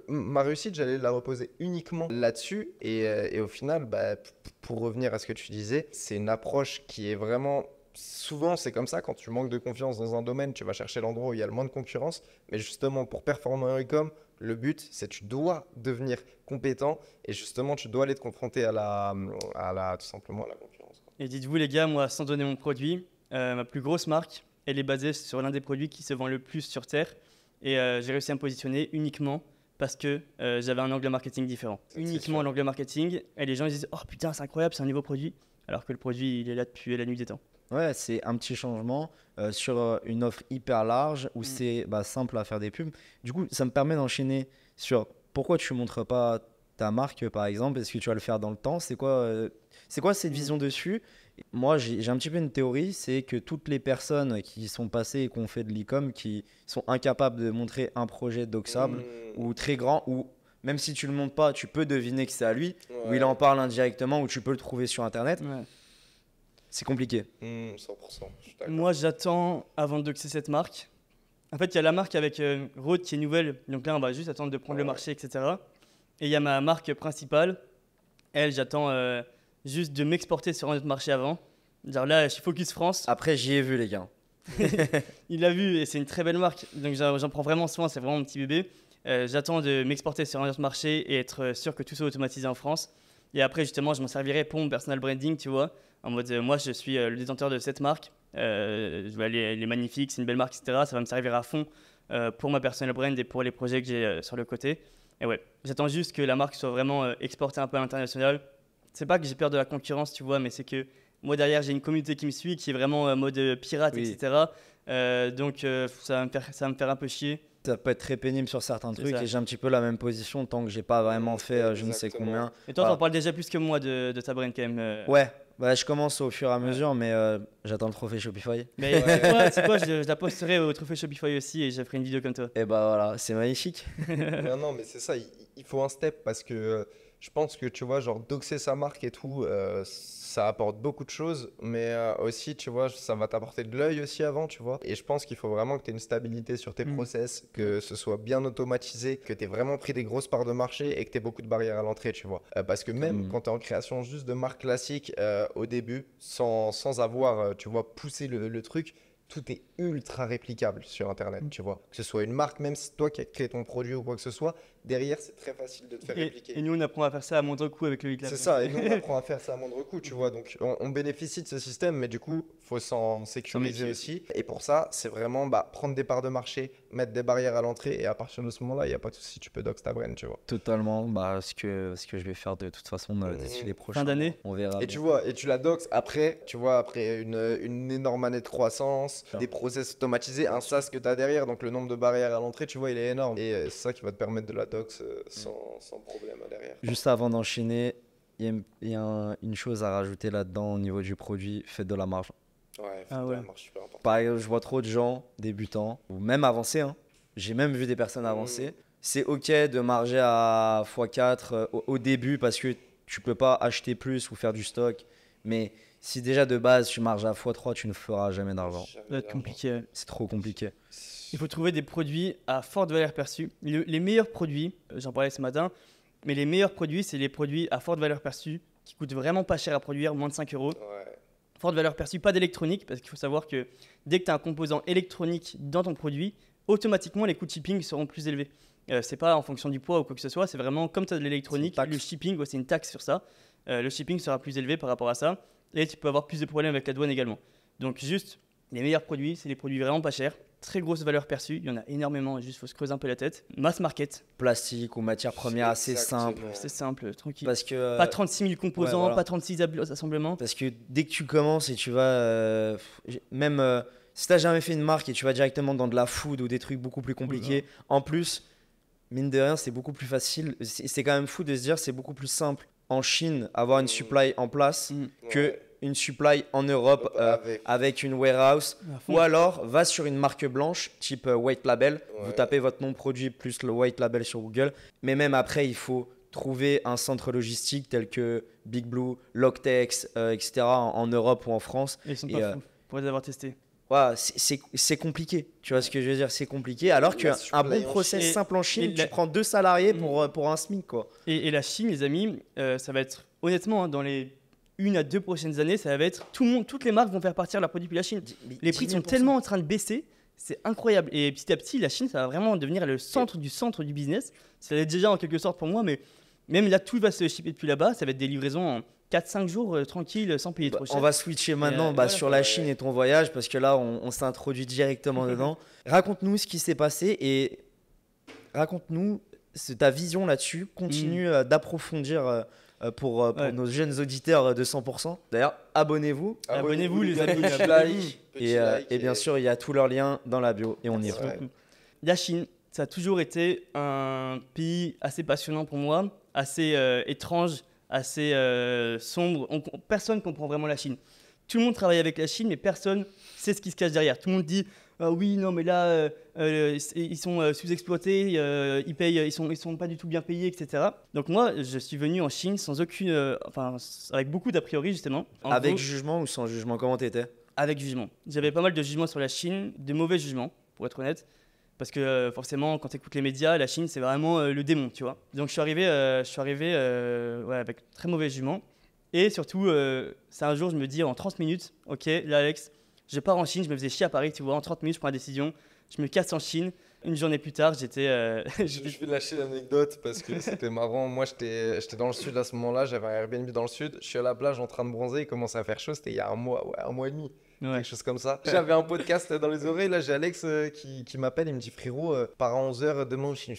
ma réussite, j'allais la reposer uniquement là-dessus, et au final, bah, pour revenir à ce que tu disais, c'est une approche qui est vraiment... Souvent, c'est comme ça, quand tu manques de confiance dans un domaine, tu vas chercher l'endroit où il y a le moins de concurrence. Mais justement, pour performer en e-com, le but, c'est que tu dois devenir compétent et justement, tu dois aller te confronter tout simplement à la concurrence. Et dites-vous les gars, moi, sans donner mon produit, ma plus grosse marque, elle est basée sur l'un des produits qui se vend le plus sur Terre. Et j'ai réussi à me positionner uniquement parce que j'avais un angle marketing différent. Uniquement l'angle marketing. Et les gens ils disent « Oh putain, c'est incroyable, c'est un nouveau produit ». Alors que le produit, il est là depuis la nuit des temps. Ouais, c'est un petit changement sur une offre hyper large où c'est simple à faire des pubs. Du coup, ça me permet d'enchaîner sur pourquoi tu ne montres pas ta marque, par exemple. Est-ce que tu vas le faire dans le temps? C'est quoi cette vision dessus? Moi, j'ai un petit peu une théorie, c'est que toutes les personnes qui sont passées et qui ont fait de l'e-com, qui sont incapables de montrer un projet doxable ou très grand, ou même si tu ne le montres pas, tu peux deviner que c'est à lui, ou il en parle indirectement, ou tu peux le trouver sur Internet. Ouais. C'est compliqué. 100%. Je suis d'accord. Moi, j'attends avant de doxer cette marque. En fait, il y a la marque avec Rode qui est nouvelle. Donc là, on va juste attendre de prendre le marché, etc. Et il y a ma marque principale. Elle, j'attends juste de m'exporter sur un autre marché avant. Genre là, je suis focus France. Après, j'y ai vu, les gars. Il l'a vu et c'est une très belle marque. Donc j'en prends vraiment soin, c'est vraiment mon petit bébé. J'attends de m'exporter sur un autre marché et être sûr que tout soit automatisé en France. Et après, justement, je m'en servirai pour mon personal branding, tu vois. En mode, moi, je suis le détenteur de cette marque. Elle est magnifique, c'est une belle marque, etc. Ça va me servir à fond pour ma personal brand et pour les projets que j'ai sur le côté. Et ouais, j'attends juste que la marque soit vraiment exportée un peu à l'international. C'est pas que j'ai peur de la concurrence, tu vois, mais c'est que moi, derrière, j'ai une communauté qui me suit, qui est vraiment en mode pirate, etc. Donc, ça va me faire un peu chier. Ça peut être très pénible sur certains trucs ça. et j'ai un petit peu la même position tant que j'ai pas vraiment fait je ne sais combien. Et toi, t'en parles déjà plus que moi de ta brand quand même. Ouais, je commence au fur et à mesure, mais j'attends le trophée Shopify. Mais c'est quoi, je la posterai au trophée Shopify aussi et je ferai une vidéo comme toi. Et voilà, c'est magnifique. Non, mais c'est ça. il faut un step parce que je pense que, tu vois, genre, doxer sa marque et tout, ça apporte beaucoup de choses, mais aussi, tu vois, ça va t'apporter de l'œil aussi avant, tu vois. Et je pense qu'il faut vraiment que tu aies une stabilité sur tes process, que ce soit bien automatisé, que tu aies vraiment pris des grosses parts de marché et que tu aies beaucoup de barrières à l'entrée, tu vois. Parce que même quand tu es en création juste de marque classique au début, sans avoir, tu vois, poussé le truc, tout est ultra réplicable sur Internet, tu vois. Que ce soit une marque, même si toi qui as créé ton produit ou quoi que ce soit, derrière, c'est très facile de te faire répliquer. Et nous, on apprend à faire ça à moindre coût avec le Week Lab. C'est ça, et nous, on apprend à faire ça à moindre coût, tu vois. Donc, on bénéficie de ce système, mais du coup, il faut s'en sécuriser aussi. Et pour ça, c'est vraiment prendre des parts de marché, mettre des barrières à l'entrée, et à partir de ce moment-là, il n'y a pas de souci, tu peux dox ta brand, tu vois. Totalement, ce que je vais faire de toute façon d'ici les prochains fin d'année. On verra. Et tu vois, et tu la dox après, tu vois, après une énorme année de croissance, des process automatisés, un SaaS que tu as derrière, donc le nombre de barrières à l'entrée, tu vois, il est énorme. Et c'est ça qui va te permettre de la dox sans problème derrière. Juste avant d'enchaîner, il y a une chose à rajouter là-dedans au niveau du produit, faites de la marge. Ouais, faites de la marge, super important. Pareil, je vois trop de gens débutants, ou même avancés, hein. J'ai même vu des personnes avancées. C'est ok de marger à x4 au début parce que tu peux pas acheter plus ou faire du stock, mais si déjà de base tu marges à x3, tu ne feras jamais d'argent. Ça va être compliqué. C'est trop compliqué. Il faut trouver des produits à forte valeur perçue. Les meilleurs produits, j'en parlais ce matin, mais les meilleurs produits, c'est les produits à forte valeur perçue qui coûtent vraiment pas cher à produire, moins de 5 euros. Ouais. Forte valeur perçue, pas d'électronique, parce qu'il faut savoir que dès que tu as un composant électronique dans ton produit, automatiquement les coûts de shipping seront plus élevés. C'est pas en fonction du poids ou quoi que ce soit, c'est vraiment comme tu as de l'électronique, le shipping, c'est une taxe sur ça. Le shipping sera plus élevé par rapport à ça et tu peux avoir plus de problèmes avec la douane également. Donc juste, les meilleurs produits, c'est les produits vraiment pas chers, très grosse valeur perçue, il y en a énormément, juste faut se creuser un peu la tête. Mass market. Plastique ou matière première assez simple. C'est simple, tranquille. Parce que, pas 36 000 composants, voilà. pas 36 assemblements. Parce que dès que tu commences et tu vas, si tu n'as jamais fait une marque et tu vas directement dans de la food ou des trucs beaucoup plus compliqués, en plus, mine de rien, c'est beaucoup plus facile. C'est quand même fou de se dire c'est beaucoup plus simple en Chine avoir une supply en place que une supply en Europe avec une warehouse. Ou alors, va sur une marque blanche type white label. Vous tapez votre nom de produit plus le white label sur Google. Mais même après, il faut trouver un centre logistique tel que Big Blue, Loctex, etc. en Europe ou en France. Et ils sont pas fous pour les avoir testés. Ouais, c'est compliqué, tu vois ce que je veux dire, c'est compliqué. Alors qu'un bon process simple en Chine, tu prends 2 salariés pour un SMIC, quoi. Et la Chine, les amis, ça va être, honnêtement, dans les 1 à 2 prochaines années, ça va être toutes les marques vont faire partir leurs produits depuis la Chine. Les prix sont tellement en train de baisser, c'est incroyable. Et petit à petit, la Chine, ça va vraiment devenir le centre du business. Ça l'est déjà en quelque sorte pour moi, mais même là, tout va se shipper depuis là-bas. Ça va être des livraisons en 4-5 jours tranquille, sans payer trop cher. On va switcher maintenant sur la Chine et ton voyage, parce que là, on s'est introduit directement dedans. Raconte-nous ce qui s'est passé et raconte-nous ta vision là-dessus. Continue d'approfondir pour nos jeunes auditeurs de 100%. D'ailleurs, abonnez-vous. Abonnez-vous les amis. Et bien sûr, il y a tous leurs liens dans la bio et on y va. La Chine, ça a toujours été un pays assez passionnant pour moi, assez étrange, assez sombre. Personne ne comprend vraiment la Chine. Tout le monde travaille avec la Chine, mais personne sait ce qui se cache derrière. Tout le monde dit oui, non, mais là, ils sont sous-exploités, ils payent, ils sont pas du tout bien payés, etc. Donc moi, je suis venu en Chine sans avec beaucoup d'a priori justement. Avec jugement ou sans jugement, comment t'étais ? Avec jugement. J'avais pas mal de jugements sur la Chine, de mauvais jugements, pour être honnête. Parce que forcément, quand tu écoutes les médias, la Chine, c'est vraiment le démon, tu vois. Donc je suis arrivé avec très mauvais jugement. Et surtout, c'est un jour, je me dis en 30 minutes, ok, là Alex, je pars en Chine, je me faisais chier à Paris, tu vois, en 30 minutes, je prends la décision, je me casse en Chine. Une journée plus tard, j'étais... Je vais lâcher l'anecdote parce que c'était marrant. Moi, j'étais dans le sud à ce moment-là, j'avais un Airbnb dans le sud. Je suis à la plage en train de bronzer, il commençait à faire chaud, c'était il y a un mois et demi. Quelque chose comme ça. J'avais un podcast dans les oreilles, là j'ai Alex qui m'appelle, il me dit frérot, pars à 11h demain au Chine.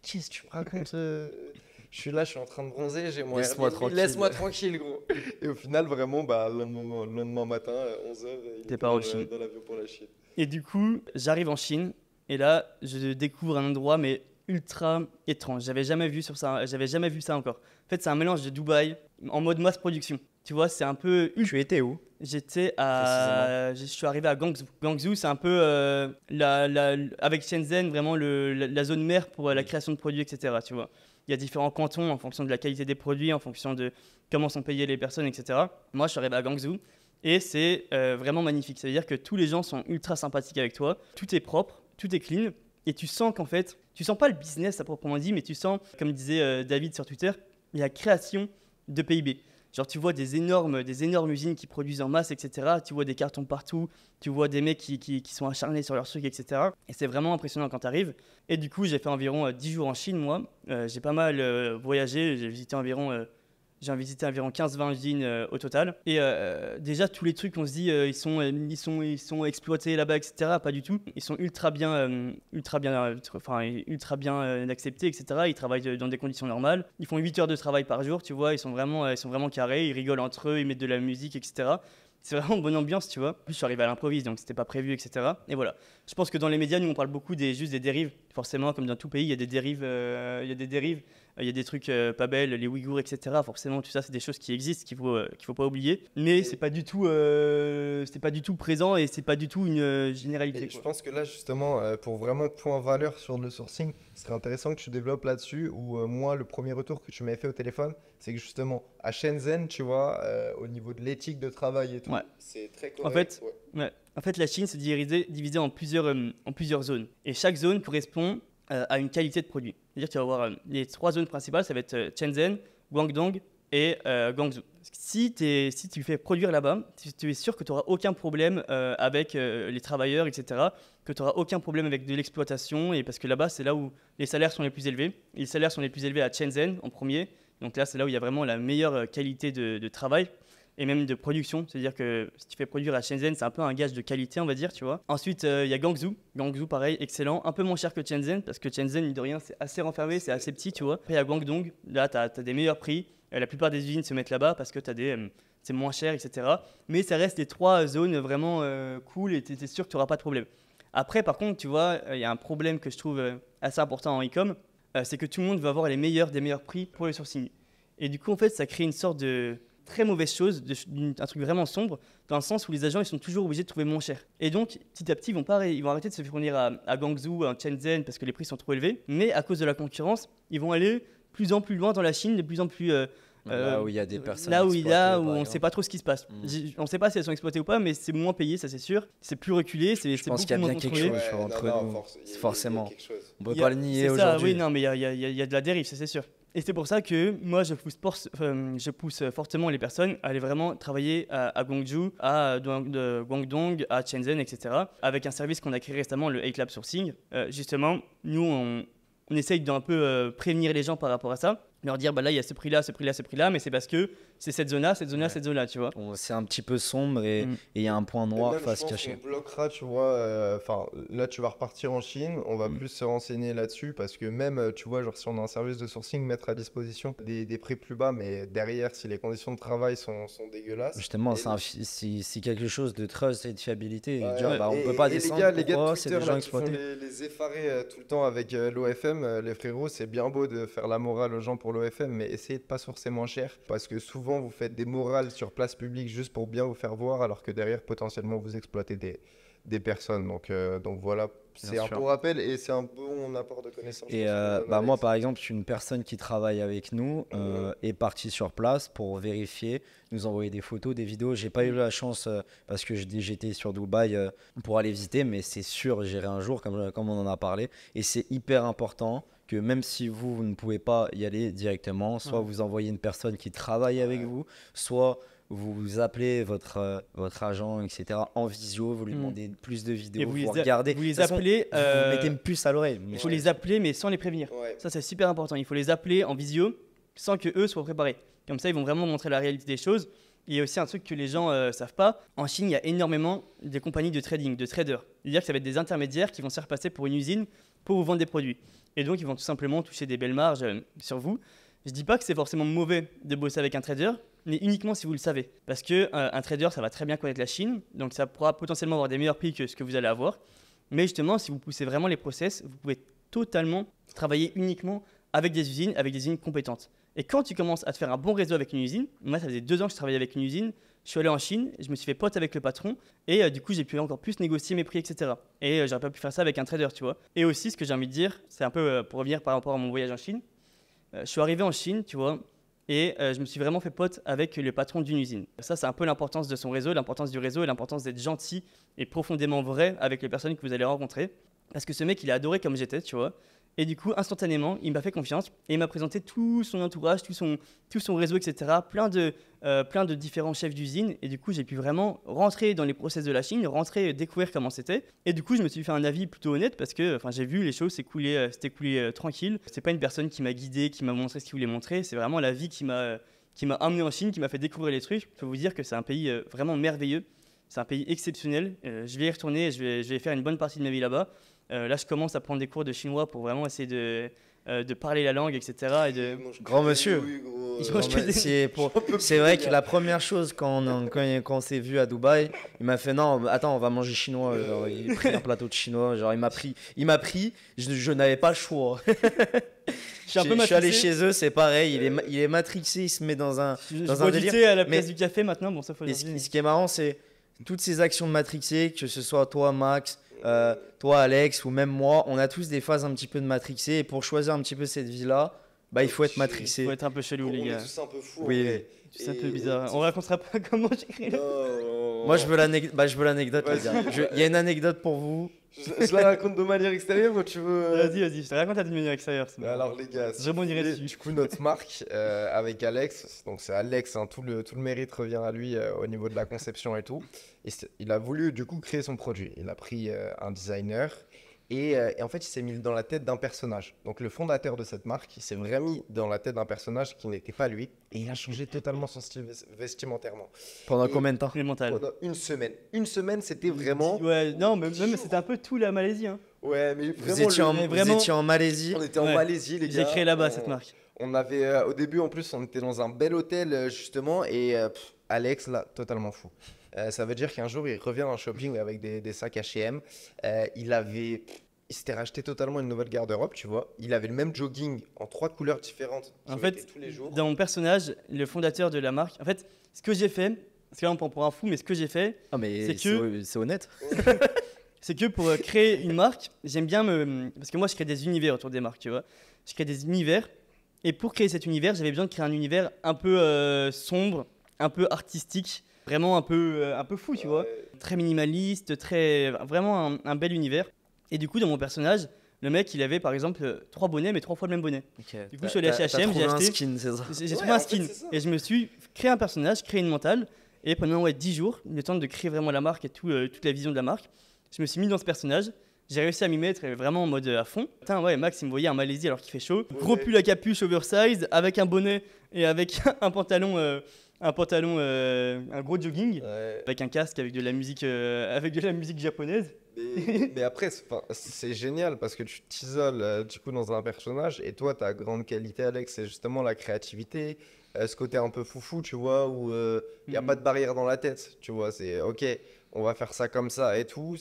Qu'est-ce que tu me racontes Je suis là, je suis en train de bronzer, j'ai mon Airbnb, laisse-moi tranquille gros. Et au final vraiment, le lendemain matin, 11h, il était dans l'avion pour la Chine. Et du coup, j'arrive en Chine et là, je découvre un endroit mais ultra étrange. J'avais jamais vu ça encore. En fait, c'est un mélange de Dubaï en mode mass production. Tu vois, c'est un peu... Tu étais où ? Je suis arrivé à Guangzhou. Guangzhou, c'est un peu avec Shenzhen, vraiment la zone mère pour la création de produits, etc. Tu vois. il y a différents cantons en fonction de la qualité des produits, en fonction de comment sont payées les personnes, etc. Moi, je suis arrivé à Guangzhou et c'est vraiment magnifique. Ça veut dire que tous les gens sont ultra sympathiques avec toi, tout est propre, tout est clean et tu sens qu'en fait, tu sens pas le business à proprement dit, mais tu sens, comme disait David sur Twitter, la création de PIB. Genre, tu vois des énormes usines qui produisent en masse, etc. Tu vois des cartons partout, tu vois des mecs qui sont acharnés sur leurs trucs, etc. Et c'est vraiment impressionnant quand tu arrives. Et du coup, j'ai fait environ 10 jours en Chine, moi. J'ai pas mal voyagé, j'ai visité environ 15-20 usines au total. Et déjà, tous les trucs, on se dit, ils sont exploités là-bas, etc. Pas du tout. Ils sont ultra bien acceptés, etc. Ils travaillent dans des conditions normales. Ils font 8 heures de travail par jour, tu vois. Ils sont vraiment carrés. Ils rigolent entre eux, ils mettent de la musique, etc. C'est vraiment une bonne ambiance, tu vois. En plus, je suis arrivé à l'improviste, donc c'était pas prévu, etc. Et voilà. Je pense que dans les médias, nous, on parle beaucoup juste des dérives. Forcément, comme dans tout pays, il y a des dérives. Il y a des trucs pas belles, les Ouïghours, etc. Forcément, tout ça, c'est des choses qui existent, qu'il faut pas oublier. Mais c'est pas du tout présent et c'est pas du tout une généralité. Je pense que là, justement, pour vraiment te point en valeur sur le sourcing, ce serait intéressant que tu développes là-dessus. Ou moi, le premier retour que tu m'avais fait au téléphone, c'est que justement, à Shenzhen, tu vois, au niveau de l'éthique de travail et tout, c'est très correct. En fait, la Chine, c'est divisé en plusieurs zones. Et chaque zone correspond à une qualité de produit. C'est-à-dire que tu vas avoir les 3 zones principales, ça va être Shenzhen, Guangdong et Guangzhou. Si tu fais produire là-bas, tu es sûr que tu n'auras aucun problème avec les travailleurs, etc., que tu n'auras aucun problème avec de l'exploitation, et parce que là-bas, c'est là où les salaires sont les plus élevés. Et les salaires sont les plus élevés à Shenzhen en premier, donc là, c'est là où il y a vraiment la meilleure qualité de travail. Et même de production, c'est-à-dire que si tu fais produire à Shenzhen, c'est un peu un gage de qualité, on va dire, tu vois. Ensuite, il y a Guangzhou. Guangzhou, pareil, excellent. Un peu moins cher que Shenzhen, parce que Shenzhen, mine de rien, c'est assez renfermé, c'est assez petit, tu vois. Après, il y a Guangdong. Là, tu as des meilleurs prix. La plupart des usines se mettent là-bas parce que c'est moins cher, etc. Mais ça reste les 3 zones vraiment cool et tu es sûr que tu n'auras pas de problème. Après, par contre, tu vois, il y a un problème que je trouve assez important en e-com, c'est que tout le monde veut avoir des meilleurs prix pour le sourcing. Et du coup, en fait, ça crée une sorte de très mauvaise chose, un truc vraiment sombre, dans le sens où les agents ils sont toujours obligés de trouver moins cher. Et donc, petit à petit, ils vont arrêter de se fournir à Guangzhou, à Shenzhen, parce que les prix sont trop élevés. Mais à cause de la concurrence, ils vont aller plus en plus loin dans la Chine, de plus en plus... là où il y a des personnes là où on ne sait pas trop ce qui se passe. On ne sait pas si elles sont exploitées ou pas, mais c'est moins payé, ça c'est sûr. C'est plus reculé, c'est beaucoup moins contrôlé. Je pense qu'il y a bien quelque chose entre nous. Forcément. On ne peut pas le nier aujourd'hui. Oui, non, mais il y a de la dérive, ça c'est sûr. Et c'est pour ça que moi, je pousse fortement les personnes à aller vraiment travailler à Guangzhou, à Guangdong, à Shenzhen, etc. Avec un service qu'on a créé récemment, le A-Club Sourcing. Justement, nous, on essaye d'un peu prévenir les gens par rapport à ça. Leur dire, bah là, il y a ce prix-là, mais c'est parce que c'est cette zone-là, tu vois. C'est un petit peu sombre et il y a un point noir face caché. On bloquera, tu vois, là, tu vas repartir en Chine, on va plus se renseigner là-dessus parce que même, tu vois, genre si on a un service de sourcing, mettre à disposition des prix plus bas, mais derrière, si les conditions de travail sont dégueulasses. Justement, si quelque chose de trust et de fiabilité, on ne peut pas descendre. Les gars de c'est des gens exploités. Les effarés tout le temps avec l'OFM, les frérots, c'est bien beau de faire la morale aux gens pour l'OFM, mais essayez de pas sourcer moins cher parce que souvent vous faites des morales sur place publique juste pour bien vous faire voir alors que derrière potentiellement vous exploitez des personnes. Donc voilà, c'est un bon rappel et c'est un bon apport de connaissances. Et moi par exemple, je suis une personne qui travaille avec nous est partie sur place pour vérifier, nous envoyer des photos, des vidéos. J'ai pas eu la chance parce que j'étais sur Dubaï pour aller visiter, mais c'est sûr, j'irai un jour comme on en a parlé. Et c'est hyper important que même si vous ne pouvez pas y aller directement, soit vous envoyez une personne qui travaille avec vous, soit vous appelez votre agent, etc. en visio, vous lui demandez plus de vidéos, vous regardez. Vous les appelez. Vous mettez une puce à l'oreille. Il faut les appeler, mais sans les prévenir. Ouais. Ça, c'est super important. Il faut les appeler en visio sans qu'eux soient préparés. Comme ça, ils vont vraiment montrer la réalité des choses. Il y a aussi un truc que les gens ne savent pas. En Chine, il y a énormément de compagnies de trading, de traders. C'est-à-dire que ça va être des intermédiaires qui vont se faire passer pour une usine pour vous vendre des produits. Et donc, ils vont tout simplement toucher des belles marges sur vous. Je ne dis pas que c'est forcément mauvais de bosser avec un trader, mais uniquement si vous le savez. Parce qu'un trader, ça va très bien connaître la Chine, donc ça pourra potentiellement avoir des meilleurs prix que ce que vous allez avoir. Mais justement, si vous poussez vraiment les process, vous pouvez totalement travailler uniquement avec des usines compétentes. Et quand tu commences à te faire un bon réseau avec une usine, moi ça faisait 2 ans que je travaillais avec une usine, je suis allé en Chine, je me suis fait pote avec le patron et du coup j'ai pu encore plus négocier mes prix, etc. Et j'aurais pas pu faire ça avec un trader, tu vois. Et aussi ce que j'ai envie de dire, c'est un peu pour revenir par rapport à mon voyage en Chine, je suis arrivé en Chine, tu vois, et je me suis vraiment fait pote avec le patron d'une usine. Ça, c'est un peu l'importance de son réseau, l'importance du réseau et l'importance d'être gentil et profondément vrai avec les personnes que vous allez rencontrer. Parce que ce mec, il a adoré comme j'étais, tu vois. Et du coup, instantanément, il m'a fait confiance et il m'a présenté tout son entourage, tout son réseau, etc. Plein de différents chefs d'usine. Et du coup, j'ai pu vraiment rentrer dans les process de la Chine, rentrer, découvrir comment c'était. Et du coup, je me suis fait un avis plutôt honnête parce que j'ai vu les choses s'écouler tranquille. C'est pas une personne qui m'a guidé, qui m'a montré ce qu'il voulait montrer. C'est vraiment la vie qui m'a amené en Chine, qui m'a fait découvrir les trucs. Je peux vous dire que c'est un pays vraiment merveilleux. C'est un pays exceptionnel. Je vais y retourner et je vais faire une bonne partie de ma vie là-bas. Là, je commence à prendre des cours de chinois pour vraiment essayer de parler la langue, etc. Et de... Grand monsieur. C'est vrai que la première chose quand on s'est vu à Dubaï, il m'a fait non, attends, on va manger chinois. Genre, il a pris un plateau de chinois. Genre, il m'a pris. Je n'avais pas le choix. Je suis allé chez eux, c'est pareil. Il est matrixé, il se met dans un délire. À la place du café maintenant. Bon, ça faut. Ce qui est marrant, c'est toutes ces actions de matrixé, que ce soit toi, Max. Toi Alex ou même moi, on a tous des phases un petit peu de matrixé et pour choisir un petit peu cette vie-là, il faut être matrixé. Il faut être un peu chelou les gars. On est tous un peu fous. Oui. C'est un peu bizarre. On racontera pas comment j'ai créé. Moi je veux l'anecdote les gars. Il y a une anecdote pour vous. Je la raconte de manière extérieure ou tu veux... Vas-y, je te raconte de manière extérieure. Alors les gars, je rebondirai dessus. Du coup notre marque avec Alex, donc c'est Alex, hein, tout le mérite revient à lui au niveau de la conception et tout. Et il a voulu du coup créer son produit. Il a pris un designer et en fait il s'est mis dans la tête d'un personnage. Donc le fondateur de cette marque, il s'est vraiment mis dans la tête d'un personnage qui n'était pas lui et il a changé totalement son style vestimentairement. Pendant combien de temps? Pendant une semaine. Une semaine, c'était vraiment... Ouais, non, même c'était un peu tout la Malaisie. Hein. Ouais, mais vous étiez en Malaisie. On était en Malaisie, les gars. J'ai créé là-bas cette marque. On avait, au début, en plus, on était dans un bel hôtel, justement, et Alex, là, totalement fou. Ça veut dire qu'un jour, il revient en shopping avec des sacs H&M. Il s'était racheté totalement une nouvelle garde-robe, tu vois. Il avait le même jogging en 3 couleurs différentes. En fait, tous les jours. Dans mon personnage, le fondateur de la marque, en fait, ce que j'ai fait, parce que là on prend pour un fou, mais ce que j'ai fait, c'est honnête. C'est que pour créer une marque, j'aime bien parce que moi je crée des univers autour des marques, tu vois. Je crée des univers, et pour créer cet univers, j'avais besoin de créer un univers un peu sombre, un peu artistique, vraiment un peu fou, tu vois. Très minimaliste, vraiment un bel univers. Et du coup, dans mon personnage, le mec, il avait par exemple 3 bonnets, mais 3 fois le même bonnet. Okay. Du coup, je suis allé à H&M, j'ai acheté. J'ai trouvé un skin. Et je me suis créé un personnage, créé une mentale. Et pendant 10 jours, le temps de créer vraiment la marque et toute la vision de la marque, je me suis mis dans ce personnage. J'ai réussi à m'y mettre vraiment en mode à fond. Putain, ouais, Max, il me voyait en Malaisie alors qu'il fait chaud. Gros pull à capuche oversize, avec un bonnet et avec un pantalon, un gros jogging, avec un casque, avec de la musique japonaise. Mais après, c'est génial parce que tu t'isoles du coup dans un personnage et toi, ta grande qualité, Alex, c'est justement la créativité, ce côté un peu foufou, tu vois, où il n'y a pas de barrière dans la tête, tu vois, c'est ok, on va faire ça comme ça et tout,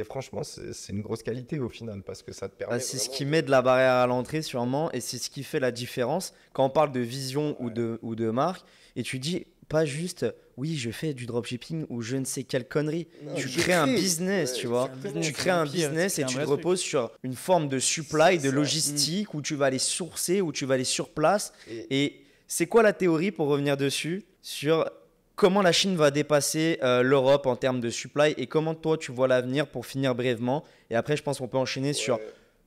franchement, c'est une grosse qualité au final parce que ça te permet. C'est ce qui met de la barrière à l'entrée sûrement et c'est ce qui fait la différence quand on parle de vision ou de marque et tu dis pas juste oui je fais du dropshipping ou je ne sais quelle connerie. Non, tu crées un business, tu vois. Tu crées un business et tu te reposes sur une forme de supply, de logistique où tu vas aller sourcer, où tu vas aller sur place. Et c'est quoi la théorie pour revenir dessus sur comment la Chine va dépasser l'Europe en termes de supply et comment toi tu vois l'avenir pour finir brièvement. Et après je pense qu'on peut enchaîner sur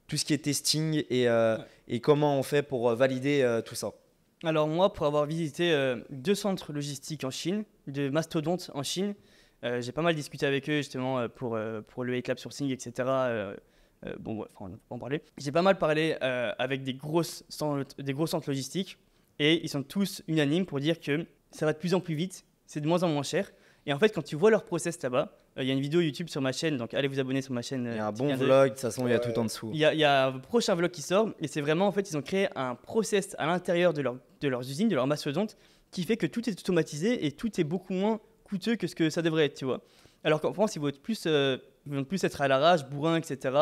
tout ce qui est testing et comment on fait pour valider tout ça. Alors moi, pour avoir visité 2 centres logistiques en Chine, de mastodontes en Chine, j'ai pas mal discuté avec eux justement pour le Hate Lab Sourcing, etc. On va en parler. J'ai pas mal parlé avec des gros centres logistiques et ils sont tous unanimes pour dire que ça va de plus en plus vite, c'est de moins en moins cher. Et en fait, quand tu vois leur process là-bas, il y a une vidéo YouTube sur ma chaîne, donc allez vous abonner sur ma chaîne. Il y a un bon vlog, de toute façon, il y a tout en dessous. Il y a un prochain vlog qui sort, et c'est vraiment, en fait, ils ont créé un process à l'intérieur de leurs usines, de leurs mastodontes, qui fait que tout est automatisé et tout est beaucoup moins coûteux que ce que ça devrait être, tu vois. Alors qu'en France, ils vont être plus être à l'arrache, bourrin, etc.,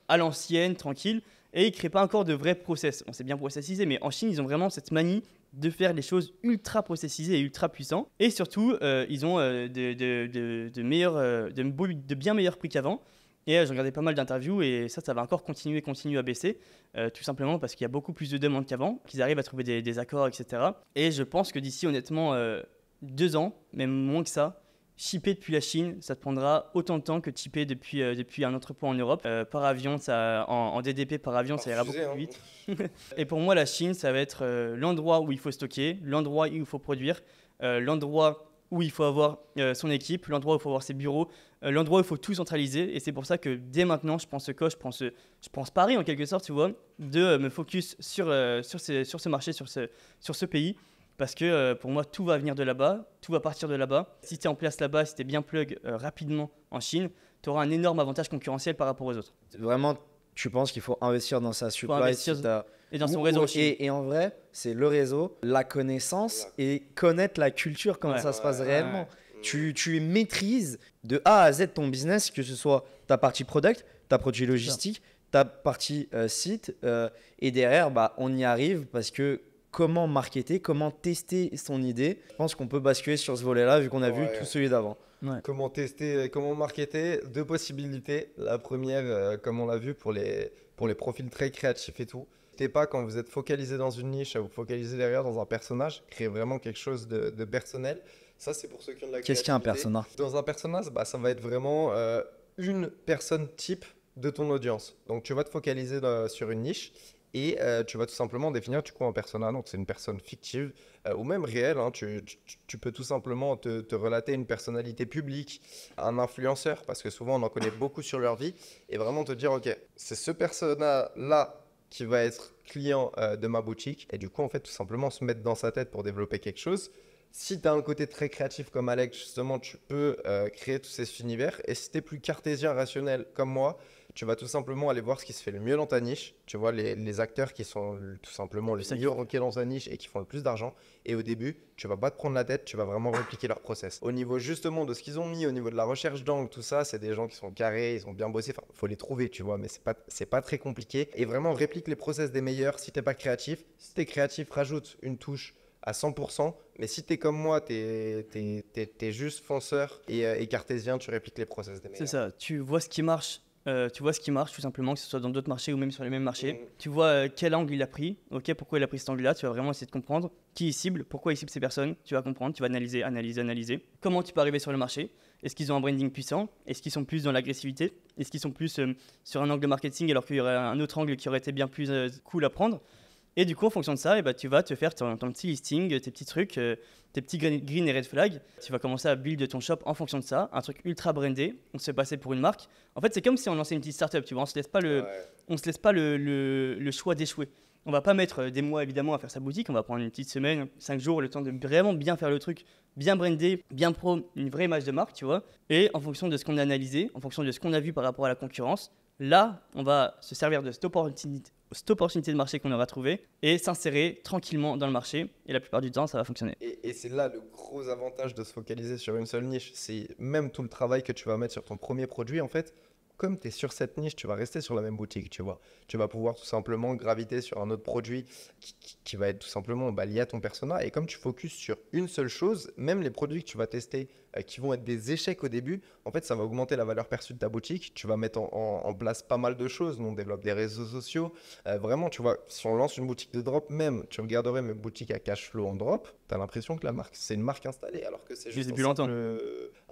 à l'ancienne, tranquille, et ils ne créent pas encore de vrais process. On sait bien processiser, mais en Chine, ils ont vraiment cette manie de faire les choses ultra processisées et ultra puissants. Et surtout, ils ont de bien meilleurs prix qu'avant. Et je regardais pas mal d'interviews et ça va encore continuer à baisser, tout simplement parce qu'il y a beaucoup plus de demandes qu'avant, qu'ils arrivent à trouver des accords, etc. Et je pense que d'ici honnêtement 2 ans, même moins que ça, shipper depuis la Chine, ça te prendra autant de temps que de shipper depuis un entrepôt en Europe. Par avion, en DDP par avion, ça ira beaucoup plus vite. Et pour moi, la Chine, ça va être l'endroit où il faut stocker, l'endroit où il faut produire, l'endroit où il faut avoir son équipe, l'endroit où il faut avoir ses bureaux, l'endroit où il faut tout centraliser. Et c'est pour ça que dès maintenant, je pense coach, je pense Paris en quelque sorte, tu vois, de me focus sur ce marché, sur ce pays. Parce que pour moi, tout va venir de là-bas, tout va partir de là-bas. Si tu es en place là-bas, si tu es bien plug rapidement en Chine, tu auras un énorme avantage concurrentiel par rapport aux autres. Vraiment, tu penses qu'il faut investir dans sa supply et dans son réseau. Et en vrai, c'est le réseau, la connaissance et connaître la culture, comment ça se passe réellement. Tu maîtrises de A à Z ton business, que ce soit ta partie product, ta partie logistique, ta partie site. Et derrière, on y arrive parce que comment marketer, comment tester son idée. Je pense qu'on peut basculer sur ce volet-là vu qu'on a vu tout celui d'avant. Ouais. Comment tester, comment marketer, 2 possibilités. La première, comme on l'a vu pour les profils très créatifs et tout. N'hésitez pas quand vous êtes focalisé dans une niche à vous focaliser derrière dans un personnage, créer vraiment quelque chose de personnel. Ça, c'est pour ceux qui ont de la créativité. Qu'est-ce qu'un persona? Dans un personnage, ça va être vraiment une personne type de ton audience. Donc, tu vas te focaliser sur une niche. Et tu vas tout simplement définir un persona, donc c'est une personne fictive ou même réelle. Tu peux tout simplement te relater une personnalité publique, un influenceur, parce que souvent on en connaît beaucoup sur leur vie, et vraiment te dire, ok, c'est ce persona-là qui va être client de ma boutique. Et du coup, en fait, tout simplement se mettre dans sa tête pour développer quelque chose. Si tu as un côté très créatif comme Alex, justement, tu peux créer tous ces univers. Et si tu es plus cartésien, rationnel comme moi, tu vas tout simplement aller voir ce qui se fait le mieux dans ta niche. Tu vois, les acteurs qui sont tout simplement le mieux rockés dans ta niche et qui font le plus d'argent. Et au début, tu vas pas te prendre la tête, tu vas vraiment répliquer leur process. Au niveau justement de ce qu'ils ont mis, au niveau de la recherche d'angle, tout ça, c'est des gens qui sont carrés, ils ont bien bossé. Enfin, faut les trouver, tu vois, mais c'est pas très compliqué. Et vraiment, réplique les process des meilleurs si t'es pas créatif. Si t'es créatif, rajoute une touche à 100%, mais si tu es comme moi, tu es juste fonceur et cartésien, tu répliques les process des meilleurs. C'est ça, tu vois ce qui marche tout simplement, que ce soit dans d'autres marchés ou même sur les mêmes marchés. Tu vois quel angle il a pris, pourquoi il a pris cet angle-là, tu vas vraiment essayer de comprendre qui il cible, pourquoi il cible ces personnes, tu vas comprendre, tu vas analyser. Comment tu peux arriver sur le marché? Est-ce qu'ils ont un branding puissant? Est-ce qu'ils sont plus dans l'agressivité? Est-ce qu'ils sont plus sur un angle de marketing alors qu'il y aurait un autre angle qui aurait été bien plus cool à prendre? Et du coup, en fonction de ça, tu vas te faire ton petit listing, tes petits trucs, tes petits green et red flags. Tu vas commencer à build ton shop en fonction de ça, un truc ultra brandé. On se fait passer pour une marque. En fait, c'est comme si on lançait une petite startup, tu vois. On se laisse pas le choix d'échouer. On va pas mettre des mois évidemment à faire sa boutique. On va prendre une petite semaine, 5 jours, le temps de vraiment bien faire le truc, bien brandé, bien pro, une vraie image de marque, tu vois. Et en fonction de ce qu'on a analysé, en fonction de ce qu'on a vu par rapport à la concurrence, là, on va se servir de cette opportunité de marché qu'on aura trouvée et s'insérer tranquillement dans le marché. Et la plupart du temps, ça va fonctionner. Et c'est là le gros avantage de se focaliser sur une seule niche. C'est même tout le travail que tu vas mettre sur ton premier produit, en fait. Comme tu es sur cette niche, tu vas rester sur la même boutique, tu vois. Tu vas pouvoir tout simplement graviter sur un autre produit qui va être tout simplement lié à ton persona. Et comme tu focuses sur une seule chose, même les produits que tu vas tester qui vont être des échecs au début, en fait, ça va augmenter la valeur perçue de ta boutique. Tu vas mettre en place pas mal de choses. Nous, on développe des réseaux sociaux. Vraiment, tu vois, si on lance une boutique de drop, même, tu regarderais mes boutiques à cash flow en drop, tu as l'impression que la marque, c'est une marque installée, alors que c'est juste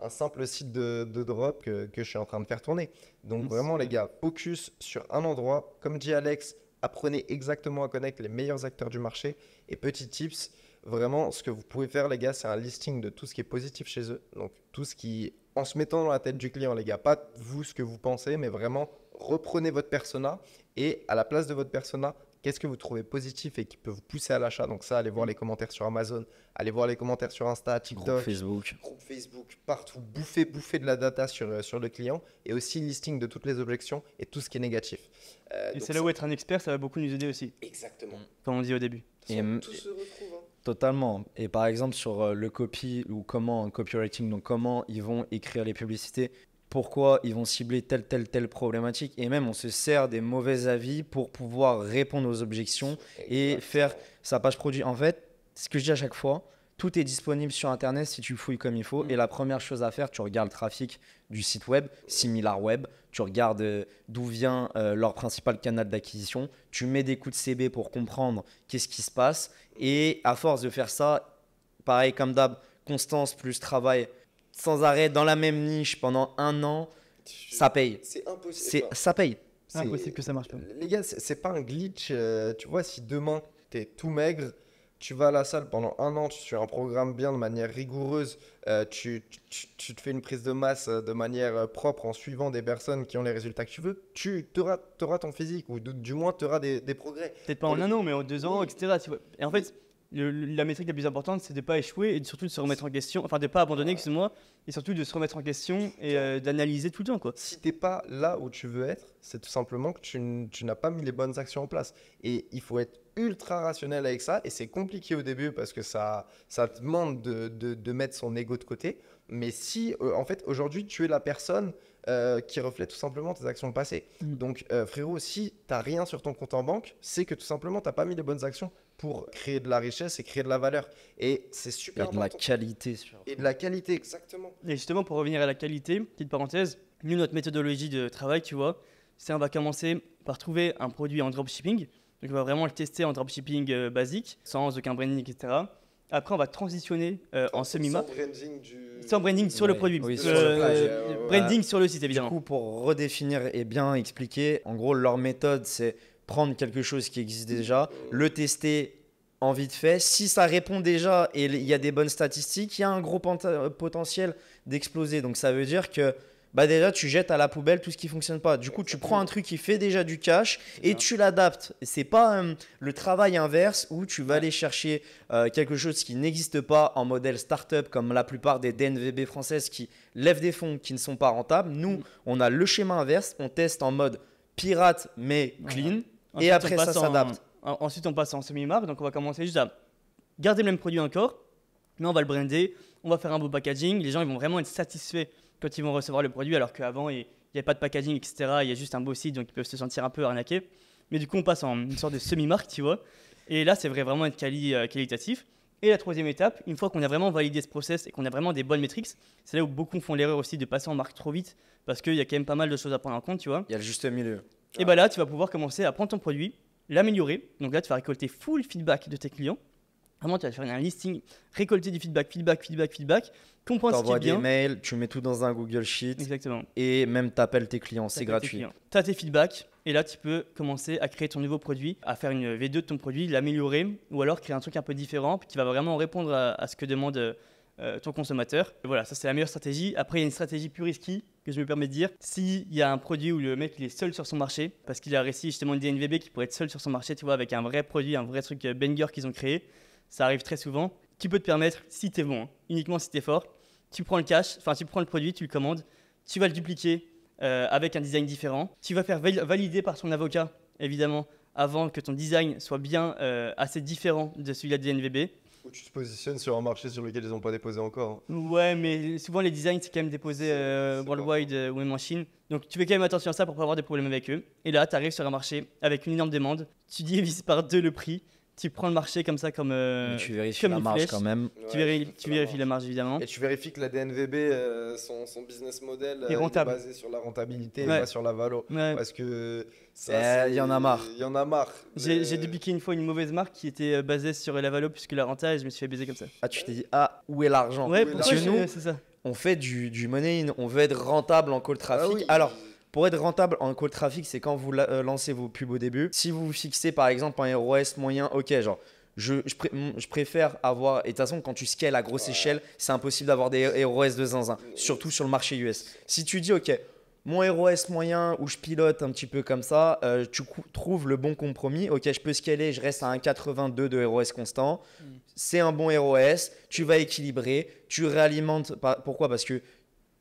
un simple site de drop que je suis en train de faire tourner. Donc vraiment, les gars, focus sur un endroit. Comme dit Alex, apprenez exactement à connaître les meilleurs acteurs du marché. Et petit tips, vraiment, ce que vous pouvez faire, les gars, c'est un listing de tout ce qui est positif chez eux. Donc, tout ce qui, en se mettant dans la tête du client, les gars, pas vous ce que vous pensez, mais vraiment, reprenez votre persona et à la place de votre persona, qu'est-ce que vous trouvez positif et qui peut vous pousser à l'achat? Donc ça, allez voir les commentaires sur Amazon, allez voir les commentaires sur Insta, TikTok, groupe Facebook, partout. Bouffez de la data sur le client et aussi listing de toutes les objections et tout ce qui est négatif. Et c'est là où être un expert, ça va beaucoup nous aider aussi. Exactement. Comme on dit au début. Tout se retrouve. Totalement. Et par exemple, sur le copy ou copywriting, donc comment ils vont écrire les publicités, pourquoi ils vont cibler telle problématique. Et même, on se sert des mauvais avis pour pouvoir répondre aux objections et faire sa page produit. En fait, ce que je dis à chaque fois, Tout est disponible sur Internet si tu fouilles comme il faut. Et la première chose à faire, tu regardes le trafic du site web, SimilarWeb. Tu regardes d'où vient leur principal canal d'acquisition. Tu mets des coups de CB pour comprendre qu'est-ce qui se passe. Et à force de faire ça, pareil comme d'hab, constance plus travail sans arrêt dans la même niche pendant 1 an, ça paye. C'est impossible. Ça paye. C'est impossible que ça marche pas. Les gars, c'est pas un glitch. Tu vois, si demain, t'es tout maigre, tu vas à la salle pendant 1 an, tu suis un programme bien de manière rigoureuse, tu te fais une prise de masse de manière propre en suivant des personnes qui ont les résultats que tu veux, tu auras ton physique ou du moins tu auras des progrès. Peut-être pas en 1 an, mais en 2 ans, etc. Tu vois. Et en fait, la métrique la plus importante, c'est de ne pas échouer et surtout de se remettre en question, enfin de ne pas abandonner, excuse-moi, et surtout de se remettre en question et d'analyser tout le temps, quoi. Si t'es pas là où tu veux être, c'est tout simplement que tu n'as pas mis les bonnes actions en place. Et il faut être ultra rationnel avec ça. Et c'est compliqué au début parce que ça te demande de mettre son ego de côté. Mais si, en fait, aujourd'hui, tu es la personne qui reflète tout simplement tes actions passées. Donc, frérot, si tu n'as rien sur ton compte en banque, c'est que tout simplement, tu n'as pas mis les bonnes actions pour créer de la richesse et créer de la valeur. Et c'est super important. Et de la qualité. Et de la qualité, exactement. Et justement, pour revenir à la qualité, petite parenthèse, nous, notre méthodologie de travail, tu vois, c'est on va commencer par trouver un produit en dropshipping. Donc, on va vraiment le tester en dropshipping basique, sans aucun branding, etc. Après, on va transitionner en semi-marque. Sans branding sur le produit. Oui, branding sur le site, évidemment. Du coup, pour redéfinir et bien expliquer, en gros, leur méthode, c'est prendre quelque chose qui existe déjà, le tester en vite fait. Si ça répond déjà et il y a des bonnes statistiques, il y a un gros potentiel d'exploser. Donc, ça veut dire que déjà, tu jettes à la poubelle tout ce qui ne fonctionne pas. Du coup, tu prends un truc qui fait déjà du cash et tu l'adaptes. Ce n'est pas le travail inverse où tu vas aller chercher quelque chose qui n'existe pas en modèle startup comme la plupart des DNVB françaises qui lèvent des fonds qui ne sont pas rentables. Nous, on a le schéma inverse. On teste en mode pirate mais clean. Ensuite, et après, ça s'adapte. Ensuite, on passe en semi-marque. Donc, on va commencer juste à garder le même produit encore. Mais on va le brander. On va faire un beau packaging. Les gens ils vont vraiment être satisfaits quand ils vont recevoir le produit, alors qu'avant, il n'y a pas de packaging, etc. Il y a juste un beau site, donc ils peuvent se sentir un peu arnaqués. Mais du coup, on passe en une sorte de semi-marque, tu vois. Et là, c'est vraiment être qualitatif. Et la troisième étape, une fois qu'on a vraiment validé ce process et qu'on a vraiment des bonnes métriques, c'est là où beaucoup font l'erreur aussi de passer en marque trop vite, parce qu'il y a quand même pas mal de choses à prendre en compte, tu vois. Il y a le juste milieu. Et là, tu vas pouvoir commencer à prendre ton produit, l'améliorer. Donc là, tu vas récolter full feedback de tes clients. Vraiment, tu vas faire un listing, récolter du feedback, comprendre ce qui est bien. Tu envoies des mails, tu mets tout dans un Google Sheet. Exactement. Et même tu appelles tes clients, c'est gratuit. Tu as tes feedbacks et là, tu peux commencer à créer ton nouveau produit, à faire une V2 de ton produit, l'améliorer ou alors créer un truc un peu différent qui va vraiment répondre à ce que demande ton consommateur. Et voilà, ça c'est la meilleure stratégie. Après, il y a une stratégie plus risquée que je me permets de dire. S'il y a un produit où le mec il est seul sur son marché, parce qu'il a réussi justement une DNVB qui pourrait être seul sur son marché, tu vois, avec un vrai produit, un vrai truc banger qu'ils ont créé, ça arrive très souvent. Tu peux te permettre, si tu es bon, uniquement si tu es fort, tu prends le cash, enfin tu prends le produit, tu le commandes, tu vas le dupliquer avec un design différent. Tu vas faire valider par ton avocat, évidemment, avant que ton design soit bien assez différent de celui de la DNVB. Ou tu te positionnes sur un marché sur lequel ils n'ont pas déposé encore. Ouais, mais souvent les designs, c'est quand même déposé worldwide ou même en Chine. Donc tu fais quand même attention à ça pour pas avoir des problèmes avec eux. Et là, tu arrives sur un marché avec une énorme demande, tu divises par 2 le prix. Tu prends le marché comme ça, comme tu vérifies comme la une marge flèche. quand même. Tu vérifies la marge, évidemment. Et tu vérifies que la DNVB, son business model est rentable. Basé sur la rentabilité et pas sur la valo. Ouais. Parce que ça, il y en a marre. Il y en a marre. J'ai dupliqué une fois une mauvaise marque qui était basée sur la valo plus que la renta et je me suis fait baiser comme ça. Ah, tu t'es dit, où est l'argent? Ouais, Parce pourquoi que nous, c'est ça. on fait du money in, on veut être rentable en call traffic. oui. Alors, pour être rentable en call traffic, c'est quand vous lancez vos pubs au début. Si vous fixez par exemple un ROS moyen, ok, genre. Je préfère avoir, et de toute façon quand tu scales à grosse échelle, c'est impossible d'avoir des ROS de zinzin, surtout sur le marché US. Si tu dis ok, mon ROS moyen où je pilote un petit peu comme ça, tu trouves le bon compromis, ok je peux scaler, je reste à un 82 de ROS constant, c'est un bon ROS, tu vas équilibrer, tu réalimentes, pourquoi? Parce que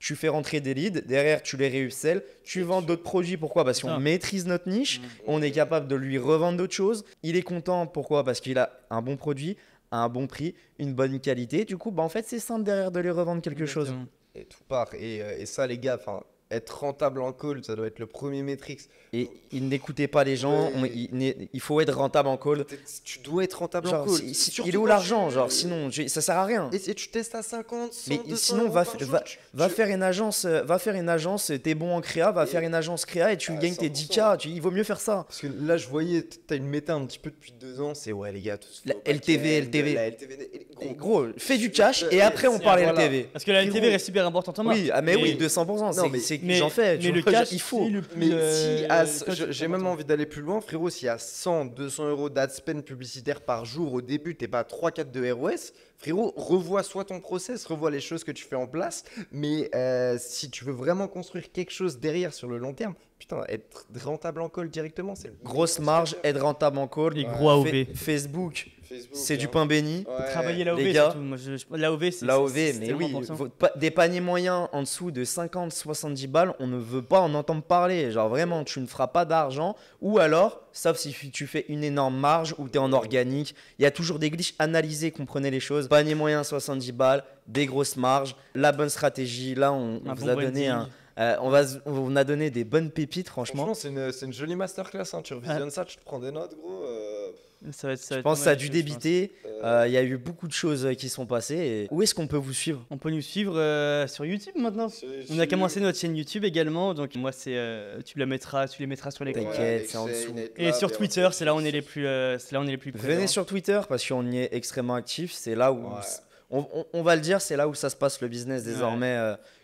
tu fais rentrer des leads, derrière tu les réupsell, tu vends d'autres produits. Pourquoi? Parce qu'on maîtrise notre niche, on est capable de lui revendre d'autres choses. Il est content, pourquoi? Parce qu'il a un bon produit, à un bon prix, une bonne qualité. Du coup, en fait, c'est simple derrière de lui revendre quelque chose. Et tout part. Et ça, les gars, être rentable en call, ça doit être le premier métrique. Et il n'écoutait pas les gens. Il faut être rentable en call. Tu dois être rentable Genre, en call. il est où l'argent? Genre, sinon, ça sert à rien. Et si tu testes à 50, 100, Mais 200 sinon, euros par jour, va faire une agence, t'es bon en créa, va faire une agence créa et tu gagnes tes 10K. Il vaut mieux faire ça. Parce que là, je voyais, t'as une méta un petit peu depuis 2 ans, c'est ouais, les gars, tous La faux LTV. paquets, la Et gros, fais du cash et après on parle voilà. LTV. Parce que la LTV reste super importante en marque. Oui, mais oui, Et- 200%. Non, J'en fais. Mais le cash, il faut. c'est le plus, Mais si quand j'ai même envie d'aller plus loin, frérot, s'il y a 100, 200 euros d'ad spend publicitaire par jour au début, t'es pas à 3-4 de ROS, frérot, revois soit ton process, revois les choses que tu fais en place. Mais si tu veux vraiment construire quelque chose derrière sur le long terme, putain, être rentable en call directement, c'est le Grosse marge, être rentable en call. Les gros AOV. Facebook, Facebook, c'est du hein. pain béni. Ouais. Travailler l'AOV Les gars, surtout. Moi, l'AOV, c'est L'AOV, mais tellement oui, important. des paniers moyens en dessous de 50-70 balles, on ne veut pas en entendre parler. Genre vraiment, tu ne feras pas d'argent. Ou alors, sauf si tu fais une énorme marge ou tu es en organique, il y a toujours des glitches. Analysez, comprenez les choses. Panier moyen 70 balles, des grosses marges, la bonne stratégie. Là, on Un vous bon a donné branding. on a donné des bonnes pépites, franchement. Franchement, c'est une jolie masterclass. Hein. Tu revisionnes ça, tu te prends des notes, gros. Ça va être, ça va Je être pense pas que ça a mal, dû je pense. débiter. Il y a eu beaucoup de choses qui sont passées. Et où est-ce qu'on peut vous suivre? On peut nous suivre sur YouTube maintenant. On a commencé notre chaîne YouTube également, donc moi c'est tu les mettras sur l'écran. T'inquiète, c'est en dessous. Et sur Twitter, c'est là où on est les plus Venez présents. sur Twitter parce qu'on y est extrêmement actif. C'est là où, Ouais. on va le dire, c'est là où ça se passe le business désormais.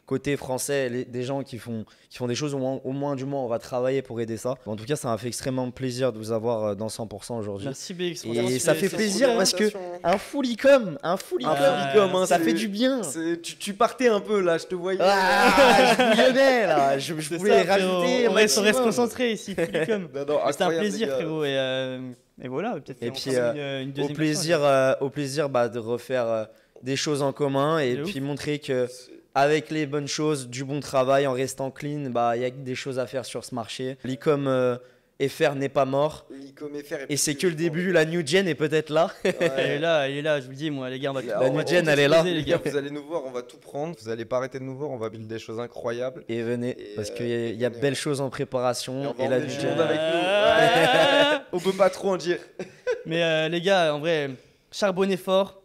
Côté français, des gens qui font des choses, au moins du moins, on va travailler pour aider ça. En tout cas, ça m'a fait extrêmement plaisir de vous avoir dans 100% aujourd'hui. Merci BX. Et ça fait plaisir parce que un full e-com, ça fait du bien. Tu partais un peu là, je te voyais. Ah, je bouillonnais là, je C'est voulais ça, frérot. rajouter. On reste concentré ici. Full.com. Non, non, C'était un incroyable, plaisir les gars. frérot et voilà peut-être. Et qu'on puis, fera une deuxième au plaisir de refaire des choses en commun et De puis ouf. montrer que avec les bonnes choses, du bon travail, en restant clean, il y a des choses à faire sur ce marché. L'e-com FR n'est pas mort. L'e-com FR Et c'est que le début, la new gen est peut-être là. Elle est là, je vous le dis moi les gars, on va La new gen, elle est là. les Les gars, gars. vous allez nous voir, on va tout prendre. Vous allez pas arrêter de nous voir, on va build des choses incroyables. Et venez, Et, parce qu'il y a venez, belles choses en préparation. Et on va Et la emmener new du gen. monde avec nous. On peut pas trop en dire. Mais les gars, en vrai, charbonnez fort,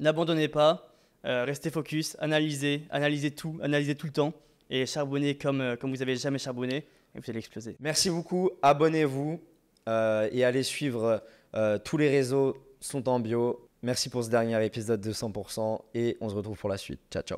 n'abandonnez pas, restez focus, analysez tout le temps et charbonnez comme vous avez jamais charbonné et vous allez exploser. Merci beaucoup, abonnez-vous et allez suivre tous les réseaux sont en bio. Merci pour ce dernier épisode de 100% et on se retrouve pour la suite. Ciao, ciao.